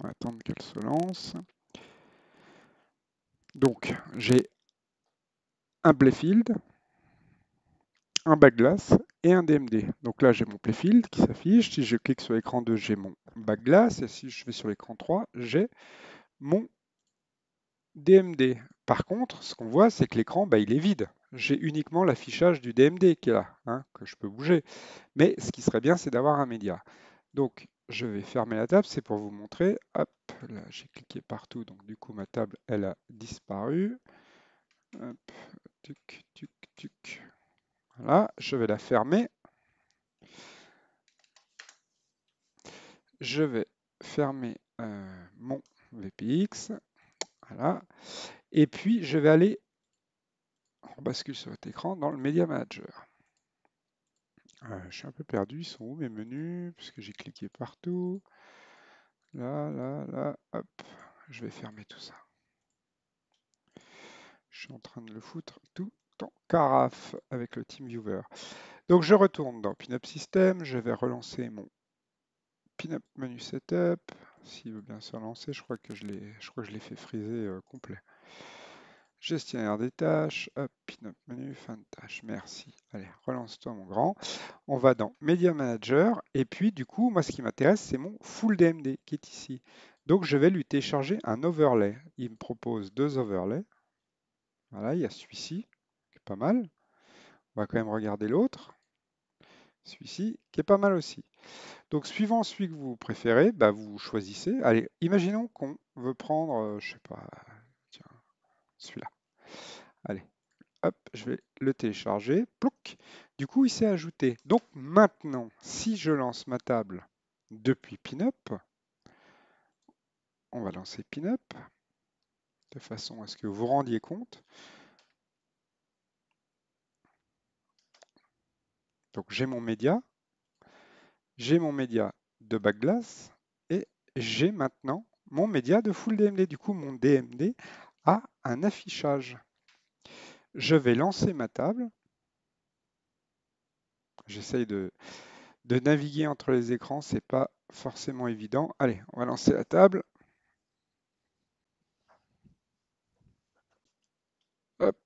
on va attendre qu'elle se lance. Donc j'ai un Playfield, un backglass et un DMD. Donc là j'ai mon Playfield qui s'affiche, si je clique sur l'écran 2 j'ai mon backglass et si je vais sur l'écran 3 j'ai mon DMD. Par contre, ce qu'on voit, c'est que l'écran, bah, il est vide. J'ai uniquement l'affichage du DMD qui est là, hein, que je peux bouger. Mais ce qui serait bien, c'est d'avoir un média. Donc, je vais fermer la table, c'est pour vous montrer. Hop, là, j'ai cliqué partout, donc du coup, ma table, elle a disparu. Hop, tuc, tuc, tuc. Voilà, je vais la fermer. Je vais fermer mon VPX. Voilà. Et puis, je vais aller, on bascule sur votre écran, dans le Media Manager. Je suis un peu perdu, ils sont où mes menus? Parce que j'ai cliqué partout. Là, là, là, hop. Je vais fermer tout ça. Je suis en train de le foutre tout en carafe avec le TeamViewer. Donc je retourne dans Pinup System, je vais relancer mon Pinup Menu Setup. S'il veut bien se relancer, je crois que je l'ai fait friser complet. Gestionnaire des tâches, hop, Pinup Menu, fin de tâche, merci. Allez, relance-toi mon grand. On va dans Media Manager et puis du coup, moi ce qui m'intéresse, c'est mon Full DMD qui est ici. Donc je vais lui télécharger un overlay. Il me propose deux overlays. Voilà, il y a celui-ci, qui est pas mal. On va quand même regarder l'autre. Celui-ci, qui est pas mal aussi. Donc suivant celui que vous préférez, bah, vous choisissez. Allez, imaginons qu'on veut prendre, je sais pas, tiens, celui-là. Allez, hop, je vais le télécharger. Plouc. Du coup, il s'est ajouté. Donc maintenant, si je lance ma table depuis Pinup, on va lancer Pinup de façon à ce que vous vous rendiez compte. Donc j'ai mon média de backglass et j'ai maintenant mon média de full DMD. Du coup, mon DMD a un affichage. Je vais lancer ma table. J'essaye de naviguer entre les écrans, c'est pas forcément évident. Allez, on va lancer la table. Hop,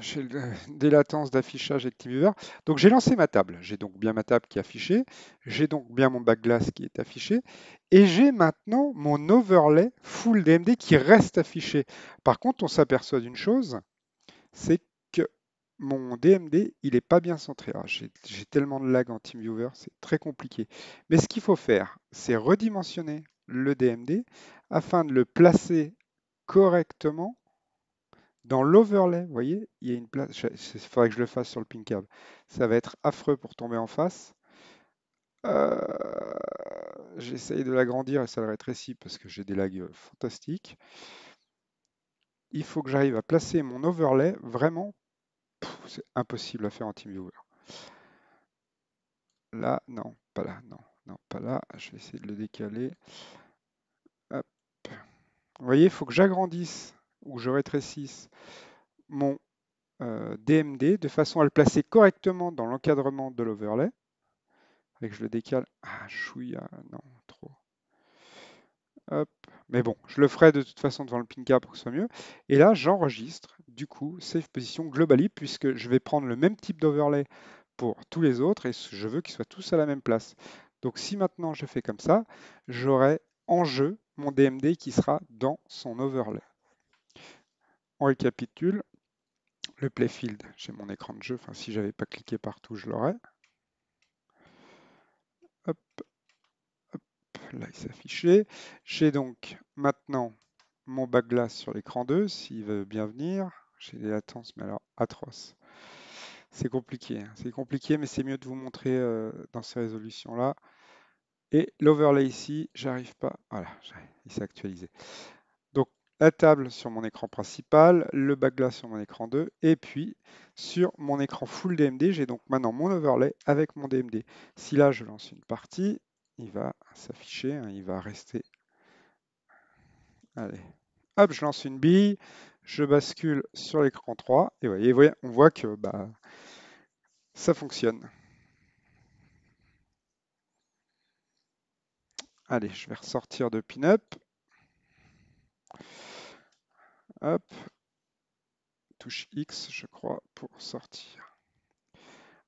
j'ai des latences d'affichage avec TeamViewer. Donc j'ai lancé ma table. J'ai donc bien ma table qui est affichée. J'ai donc bien mon backglass qui est affiché. Et j'ai maintenant mon overlay full DMD qui reste affiché. Par contre, on s'aperçoit d'une chose, c'est que mon DMD, il n'est pas bien centré. J'ai tellement de lag en TeamViewer, c'est très compliqué. Mais ce qu'il faut faire, c'est redimensionner le DMD afin de le placer correctement dans l'overlay. Vous voyez, il y a une place. Il faudrait que je le fasse sur le pin câble. Ça va être affreux pour tomber en face. J'essaye de l'agrandir et ça le rétrécit parce que j'ai des lags fantastiques. Il faut que j'arrive à placer mon overlay vraiment. C'est impossible à faire en TeamViewer. Là, non, pas là, non, non, pas là. Je vais essayer de le décaler. Hop. Vous voyez, il faut que j'agrandisse ou je rétrécisse mon DMD de façon à le placer correctement dans l'encadrement de l'overlay. Et que je le décale. Ah, chouïa, non, trop. Hop. Mais bon, je le ferai de toute façon devant le Pinka pour que ce soit mieux. Et là, j'enregistre, du coup, Save Position Globally, puisque je vais prendre le même type d'overlay pour tous les autres et je veux qu'ils soient tous à la même place. Donc si maintenant je fais comme ça, j'aurai en jeu mon DMD qui sera dans son overlay. On récapitule. Le playfield, j'ai mon écran de jeu. Enfin, si j'avais pas cliqué partout, je l'aurais. Hop, hop, là il s'est affiché. J'ai donc maintenant mon backglass sur l'écran 2, s'il veut bien venir. J'ai des latences, mais alors atroces. C'est compliqué, hein. C'est compliqué, mais c'est mieux de vous montrer dans ces résolutions-là. Et l'overlay ici, j'arrive pas. Voilà, il s'est actualisé. Donc la table sur mon écran principal, le backglass sur mon écran 2, et puis sur mon écran full DMD, j'ai donc maintenant mon overlay avec mon DMD. Si là je lance une partie, il va s'afficher, hein, il va rester. Allez, hop, je lance une bille, je bascule sur l'écran 3, et voyez, on voit que bah, ça fonctionne. Allez, je vais ressortir de Pinup. Hop, touche X, je crois, pour sortir.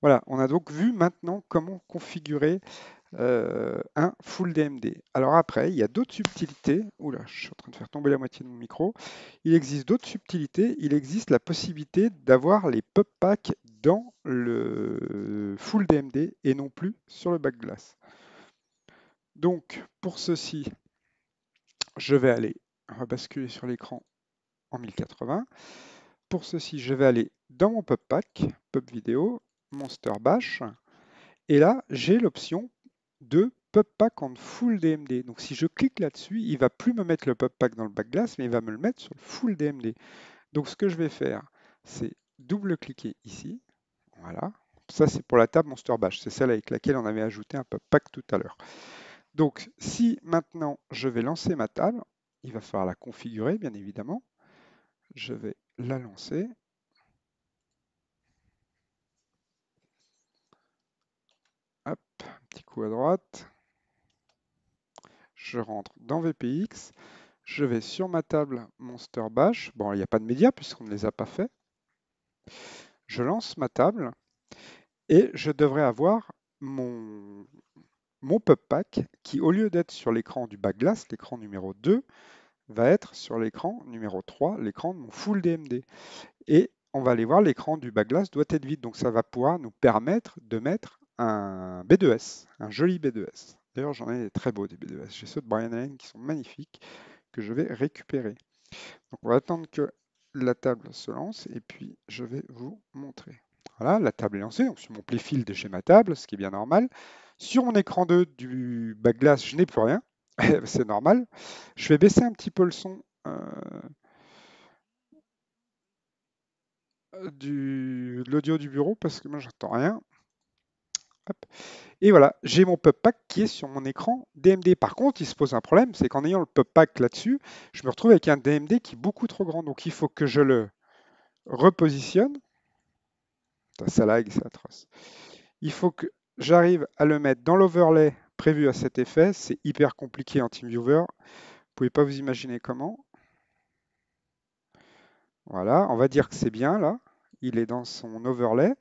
Voilà, on a donc vu maintenant comment configurer un full DMD. Alors après, il y a d'autres subtilités. Oula, je suis en train de faire tomber la moitié de mon micro. Il existe d'autres subtilités. Il existe la possibilité d'avoir les pop packs dans le full DMD et non plus sur le backglass. Donc pour ceci, je vais aller rebasculer sur l'écran en 1080. Pour ceci, je vais aller dans mon pop pack, pop vidéo, Monster Bash. Et là, j'ai l'option de pop pack en full DMD. Donc si je clique là-dessus, il va plus me mettre le pop pack dans le backglass, mais il va me le mettre sur le full DMD. Donc ce que je vais faire, c'est double-cliquer ici. Voilà. Ça, c'est pour la table Monster Bash. C'est celle avec laquelle on avait ajouté un pop pack tout à l'heure. Donc si maintenant je vais lancer ma table, il va falloir la configurer, bien évidemment. Je vais la lancer. Hop, un petit coup à droite. Je rentre dans VPX. Je vais sur ma table Monster Bash. Bon, il n'y a pas de médias puisqu'on ne les a pas faits. Je lance ma table et je devrais avoir mon pop pack qui, au lieu d'être sur l'écran du backglass, l'écran numéro 2, va être sur l'écran numéro 3, l'écran de mon full DMD. Et on va aller voir, l'écran du backglass doit être vide. Donc ça va pouvoir nous permettre de mettre un B2S, un joli B2S. D'ailleurs, j'en ai des très beaux des B2S. J'ai ceux de Brian Allen qui sont magnifiques, que je vais récupérer. Donc on va attendre que la table se lance et puis je vais vous montrer. Voilà, la table est lancée, donc sur mon playfield j'ai ma table, ce qui est bien normal. Sur mon écran 2 du backglass, je n'ai plus rien, c'est normal. Je vais baisser un petit peu le son de l'audio du bureau parce que moi j'entends rien. Hop. Et voilà, j'ai mon pop pack qui est sur mon écran DMD. Par contre, il se pose un problème, c'est qu'en ayant le pop pack là-dessus, je me retrouve avec un DMD qui est beaucoup trop grand. Donc il faut que je le repositionne. Ça lag, c'est atroce. Il faut que j'arrive à le mettre dans l'overlay prévu à cet effet. C'est hyper compliqué en TeamViewer. Vous ne pouvez pas vous imaginer comment. Voilà, on va dire que c'est bien là. Il est dans son overlay.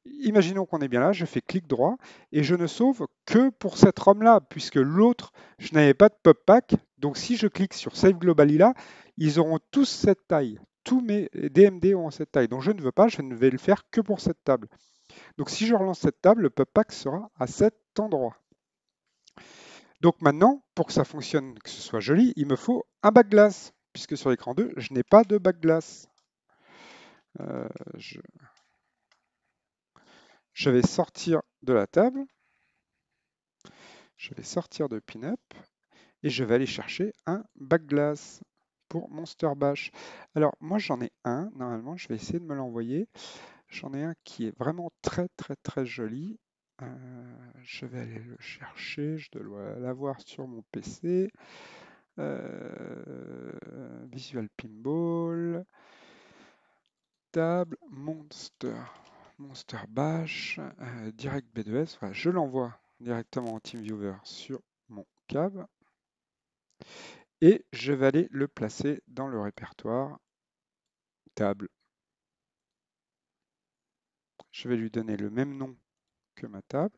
Imaginons qu'on est bien là, je fais clic droit et je ne sauve que pour cette ROM-là, puisque l'autre, je n'avais pas de pop pack. Donc si je clique sur Save Globally là, ils auront tous cette taille. Tous mes DMD auront cette taille. Donc je ne veux pas, je ne vais le faire que pour cette table. Donc si je relance cette table, le pop pack sera à cet endroit. Donc maintenant, pour que ça fonctionne, que ce soit joli, il me faut un backglass, puisque sur l'écran 2, je n'ai pas de backglass. Euh, je... je vais sortir de la table, je vais sortir de Pinup, et je vais aller chercher un backglass pour Monster Bash. Alors moi j'en ai un, normalement je vais essayer de me l'envoyer. J'en ai un qui est vraiment très très très joli. Je vais aller le chercher, je dois l'avoir sur mon PC. Visual Pinball, table, Monster Bash, Direct B2S. Voilà, je l'envoie directement en TeamViewer sur mon câble et je vais aller le placer dans le répertoire table. Je vais lui donner le même nom que ma table.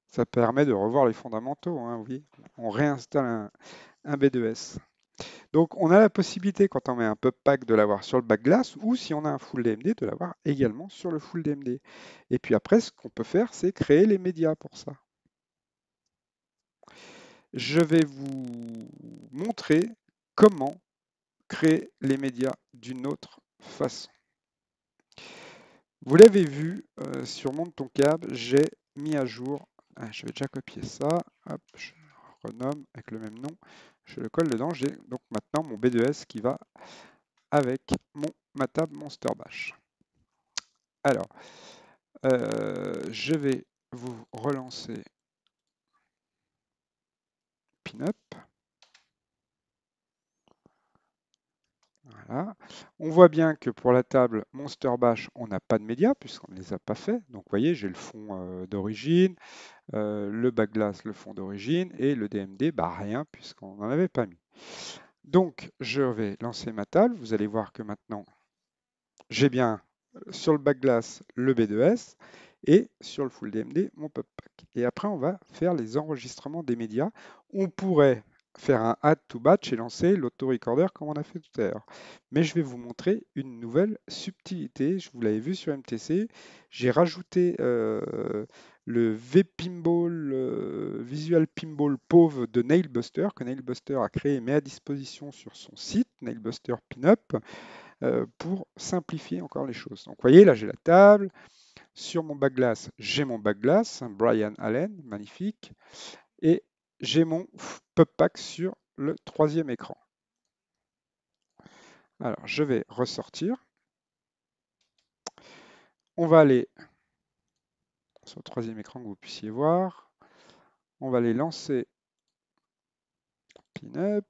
Ça permet de revoir les fondamentaux, hein, vous voyez. On réinstalle un B2S. Donc on a la possibilité quand on met un pop pack de l'avoir sur le backglass ou si on a un full DMD de l'avoir également sur le full DMD. Et puis après ce qu'on peut faire c'est créer les médias pour ça. je vais vous montrer comment créer les médias d'une autre façon. Vous l'avez vu sur mon TonCab, j'ai mis à jour. Je vais déjà copier ça. Hop, je renomme avec le même nom. Je le colle dedans. J'ai donc maintenant mon B2S qui va avec mon MATLAB Monster Bash. Alors, je vais vous relancer Pinup. Voilà. On voit bien que pour la table Monster Bash, on n'a pas de médias puisqu'on ne les a pas fait. Donc, vous voyez, j'ai le fond d'origine, le backglass, le fond d'origine, et le DMD, bah rien puisqu'on n'en avait pas mis. Donc, je vais lancer ma table. Vous allez voir que maintenant, j'ai bien sur le backglass le B2S et sur le full DMD mon pop pack. Et après, on va faire les enregistrements des médias. On pourrait faire un add to batch et lancer l'auto-recorder comme on a fait tout à l'heure. Mais je vais vous montrer une nouvelle subtilité. Je vous l'avais vu sur MTC. J'ai rajouté le VPinball, Visual Pinball POV de Nailbuster, que Nailbuster a créé et met à disposition sur son site, Nailbuster Pinup, pour simplifier encore les choses. Donc, vous voyez, là, j'ai la table. Sur mon backglass, j'ai mon backglass, un Brian Allen, magnifique. Et j'ai mon pop pack sur le troisième écran. Alors, je vais ressortir. On va aller sur le troisième écran que vous puissiez voir. On va aller lancer Pinup,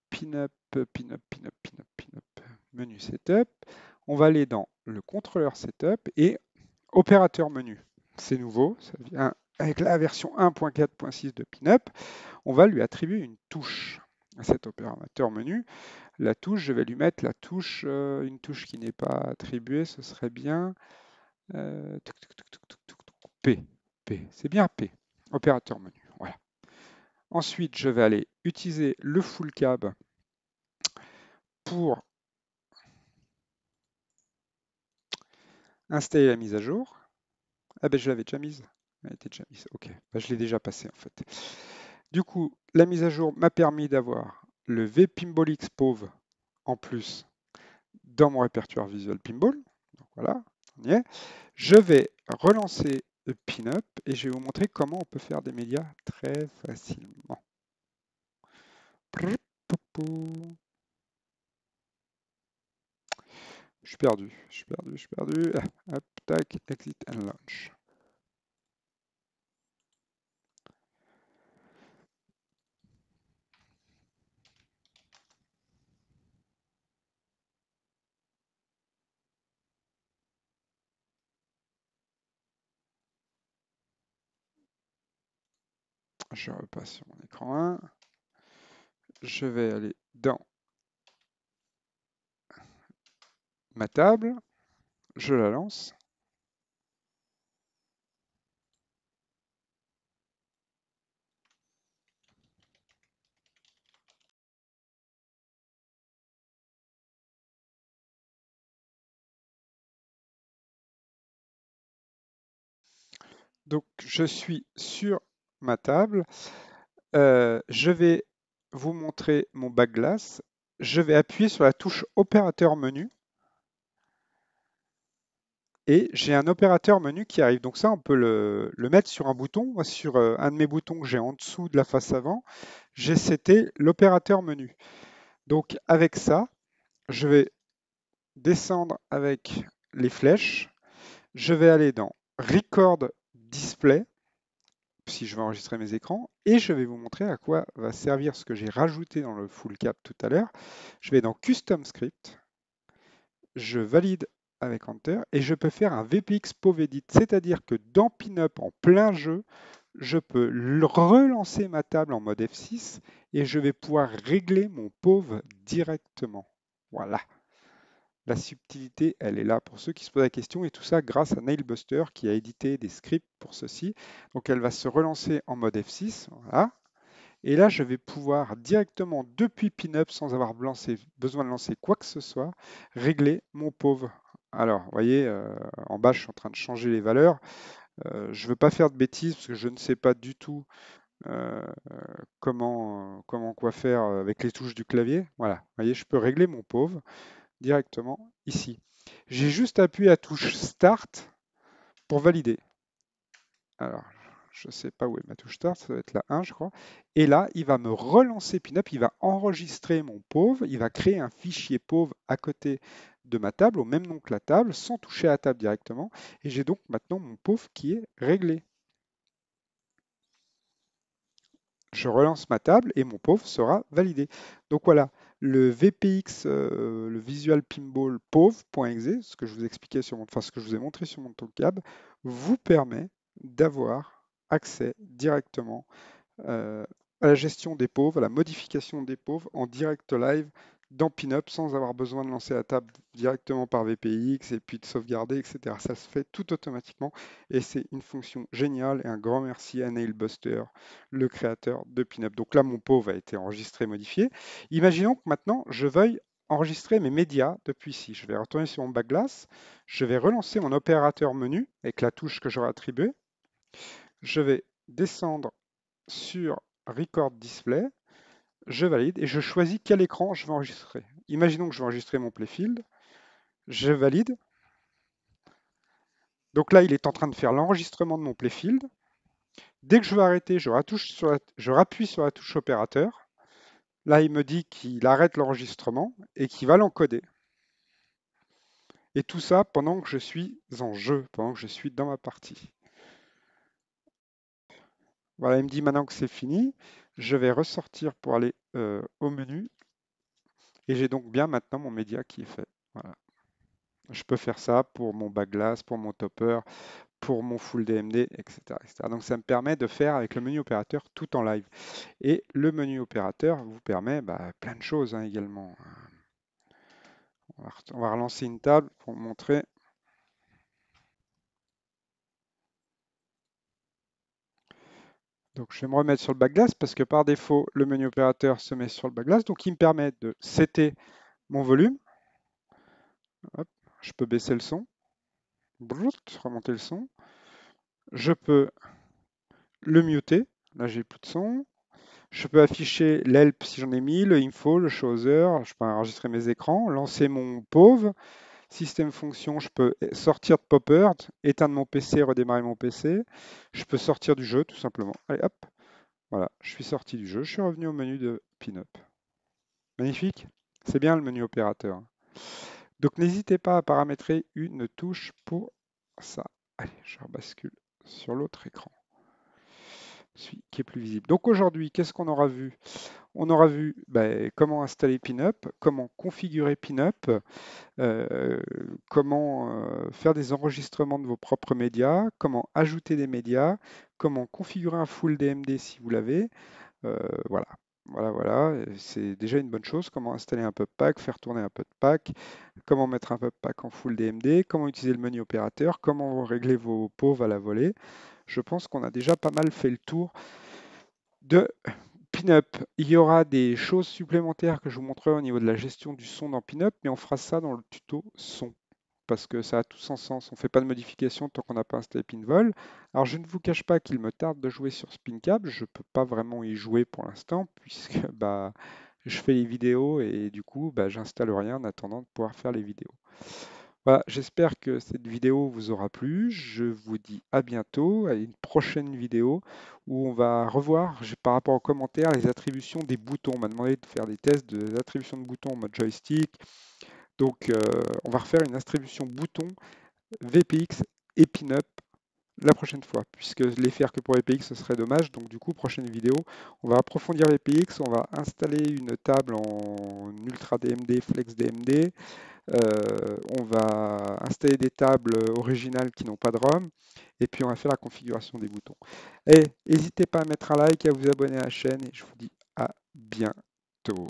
Pinup, Pinup, Pinup, Pinup, Pinup, menu Setup. On va aller dans le contrôleur Setup et opérateur menu. C'est nouveau, ça vient avec la version 1.4.6 de Pinup. On va lui attribuer une touche à cet opérateur menu. La touche, je vais lui mettre la touche, une touche qui n'est pas attribuée, ce serait bien P. P. C'est bien P. Opérateur menu. Voilà. Ensuite, je vais aller utiliser le full cab pour installer la mise à jour. Ah ben je l'avais déjà mise. Elle était déjà mise. Ok. Ben, je l'ai déjà passé en fait. Du coup, la mise à jour m'a permis d'avoir le VPinballX POV en plus dans mon répertoire Visual Pinball. Donc voilà, on y est. Je vais relancer Pinup et je vais vous montrer comment on peut faire des médias très facilement. Je suis perdu, je suis perdu, je suis perdu. Hop, tac, exit and launch. Je repasse sur mon écran 1. Je vais aller dans ma table. Je la lance. Donc, je suis sur ma table. Je vais vous montrer mon backglass. Je vais appuyer sur la touche opérateur menu et j'ai un opérateur menu qui arrive. Donc ça, on peut le mettre sur un bouton. Moi, sur un de mes boutons que j'ai en dessous de la face avant, j'ai seté l'opérateur menu. Donc avec ça, je vais descendre avec les flèches. Je vais aller dans Record Display, si je veux enregistrer mes écrans, et je vais vous montrer à quoi va servir ce que j'ai rajouté dans le full cap tout à l'heure. Je vais dans Custom Script, je valide avec Enter et je peux faire un VPX POV Edit, c'est-à-dire que dans Pinup en plein jeu, je peux relancer ma table en mode F6 et je vais pouvoir régler mon POV directement. Voilà. La subtilité, elle est là pour ceux qui se posent la question et tout ça grâce à Nailbuster qui a édité des scripts pour ceci. Donc elle va se relancer en mode F6. Voilà. Et là, je vais pouvoir directement depuis Pinup, sans avoir besoin de lancer quoi que ce soit, régler mon pauvre. Alors, vous voyez, en bas, je suis en train de changer les valeurs. Je ne veux pas faire de bêtises parce que je ne sais pas du tout euh, comment quoi faire avec les touches du clavier. Voilà, vous voyez, je peux régler mon pauvre directement ici. J'ai juste appuyé à la touche Start pour valider. Alors, je ne sais pas où est ma touche Start, ça doit être la 1, je crois. Et là, il va me relancer Pinup, il va enregistrer mon pauvre, il va créer un fichier pauvre à côté de ma table, au même nom que la table, sans toucher à la table directement. Et j'ai donc maintenant mon pauvre qui est réglé. Je relance ma table et mon pauvre sera validé. Donc voilà, le VPX, le Visual Pinball pauvre.exe, ce que je vous expliquais sur enfin ce que je vous ai montré sur mon TalkCab, vous permet d'avoir accès directement à la gestion des pauvres, à la modification des pauvres en direct live dans Pinup sans avoir besoin de lancer la table directement par VPX et puis de sauvegarder, etc. Ça se fait tout automatiquement et c'est une fonction géniale et un grand merci à Nailbuster, le créateur de Pinup. Donc là, mon pauvre a été enregistré, modifié. Imaginons que maintenant, je veuille enregistrer mes médias depuis ici. Je vais retourner sur mon backglass, je vais relancer mon opérateur menu avec la touche que j'aurai attribuée. Je vais descendre sur Record Display, je valide et je choisis quel écran je veux enregistrer. Imaginons que je veux enregistrer mon playfield, je valide. Donc là, il est en train de faire l'enregistrement de mon playfield. Dès que je veux arrêter, je rappuie sur la touche opérateur. Là, il me dit qu'il arrête l'enregistrement et qu'il va l'encoder. Et tout ça pendant que je suis en jeu, pendant que je suis dans ma partie. Voilà, il me dit maintenant que c'est fini. Je vais ressortir pour aller au menu. Et j'ai donc bien maintenant mon média qui est fait. Voilà. Je peux faire ça pour mon backglass, pour mon topper, pour mon full DMD, etc., etc. Donc ça me permet de faire avec le menu opérateur tout en live. Et le menu opérateur vous permet plein de choses également. On va relancer une table pour vous montrer. Donc je vais me remettre sur le backglass parce que par défaut, le menu opérateur se met sur le backglass. Donc il me permet de setter mon volume. Hop, je peux baisser le son, remonter le son. Je peux le muter. Là, j'ai plus de son. Je peux afficher l'help si j'en ai mis, le info, le chooser, je peux enregistrer mes écrans, lancer mon POV, système fonction, je peux sortir de Popper, éteindre mon PC, redémarrer mon PC. Je peux sortir du jeu tout simplement. Allez hop, voilà, je suis sorti du jeu, je suis revenu au menu de Pinup. Magnifique, c'est bien le menu opérateur. Donc n'hésitez pas à paramétrer une touche pour ça. Allez, je rebascule sur l'autre écran, celui qui est plus visible. Donc aujourd'hui, qu'est-ce qu'on aura vu? On aura vu comment installer Pinup, comment configurer Pinup, comment faire des enregistrements de vos propres médias, comment ajouter des médias, comment configurer un full DMD si vous l'avez. Voilà. Voilà, c'est déjà une bonne chose. Comment installer un pub pack, faire tourner un pub pack, comment mettre un pub pack en full DMD, comment utiliser le menu opérateur, comment régler vos pauvres à la volée. Je pense qu'on a déjà pas mal fait le tour de Pinup. Il y aura des choses supplémentaires que je vous montrerai au niveau de la gestion du son dans Pinup, mais on fera ça dans le tuto son, parce que ça a tout son sens. On ne fait pas de modification tant qu'on n'a pas installé Pinvol. Alors je ne vous cache pas qu'il me tarde de jouer sur SpinCab, je ne peux pas vraiment y jouer pour l'instant, puisque je fais les vidéos et du coup j'installe rien en attendant de pouvoir faire les vidéos. Voilà, j'espère que cette vidéo vous aura plu. Je vous dis à bientôt, à une prochaine vidéo où on va revoir par rapport aux commentaires les attributions des boutons. On m'a demandé de faire des tests des attributions de boutons en mode joystick. Donc on va refaire une attribution bouton VPX et Pinup la prochaine fois, puisque les faire que pour VPX ce serait dommage. Donc du coup, prochaine vidéo, on va approfondir VPX, on va installer une table en Ultra DMD, Flex DMD. On va installer des tables originales qui n'ont pas de ROM et puis on va faire la configuration des boutons. Et n'hésitez pas à mettre un like et à vous abonner à la chaîne et je vous dis à bientôt.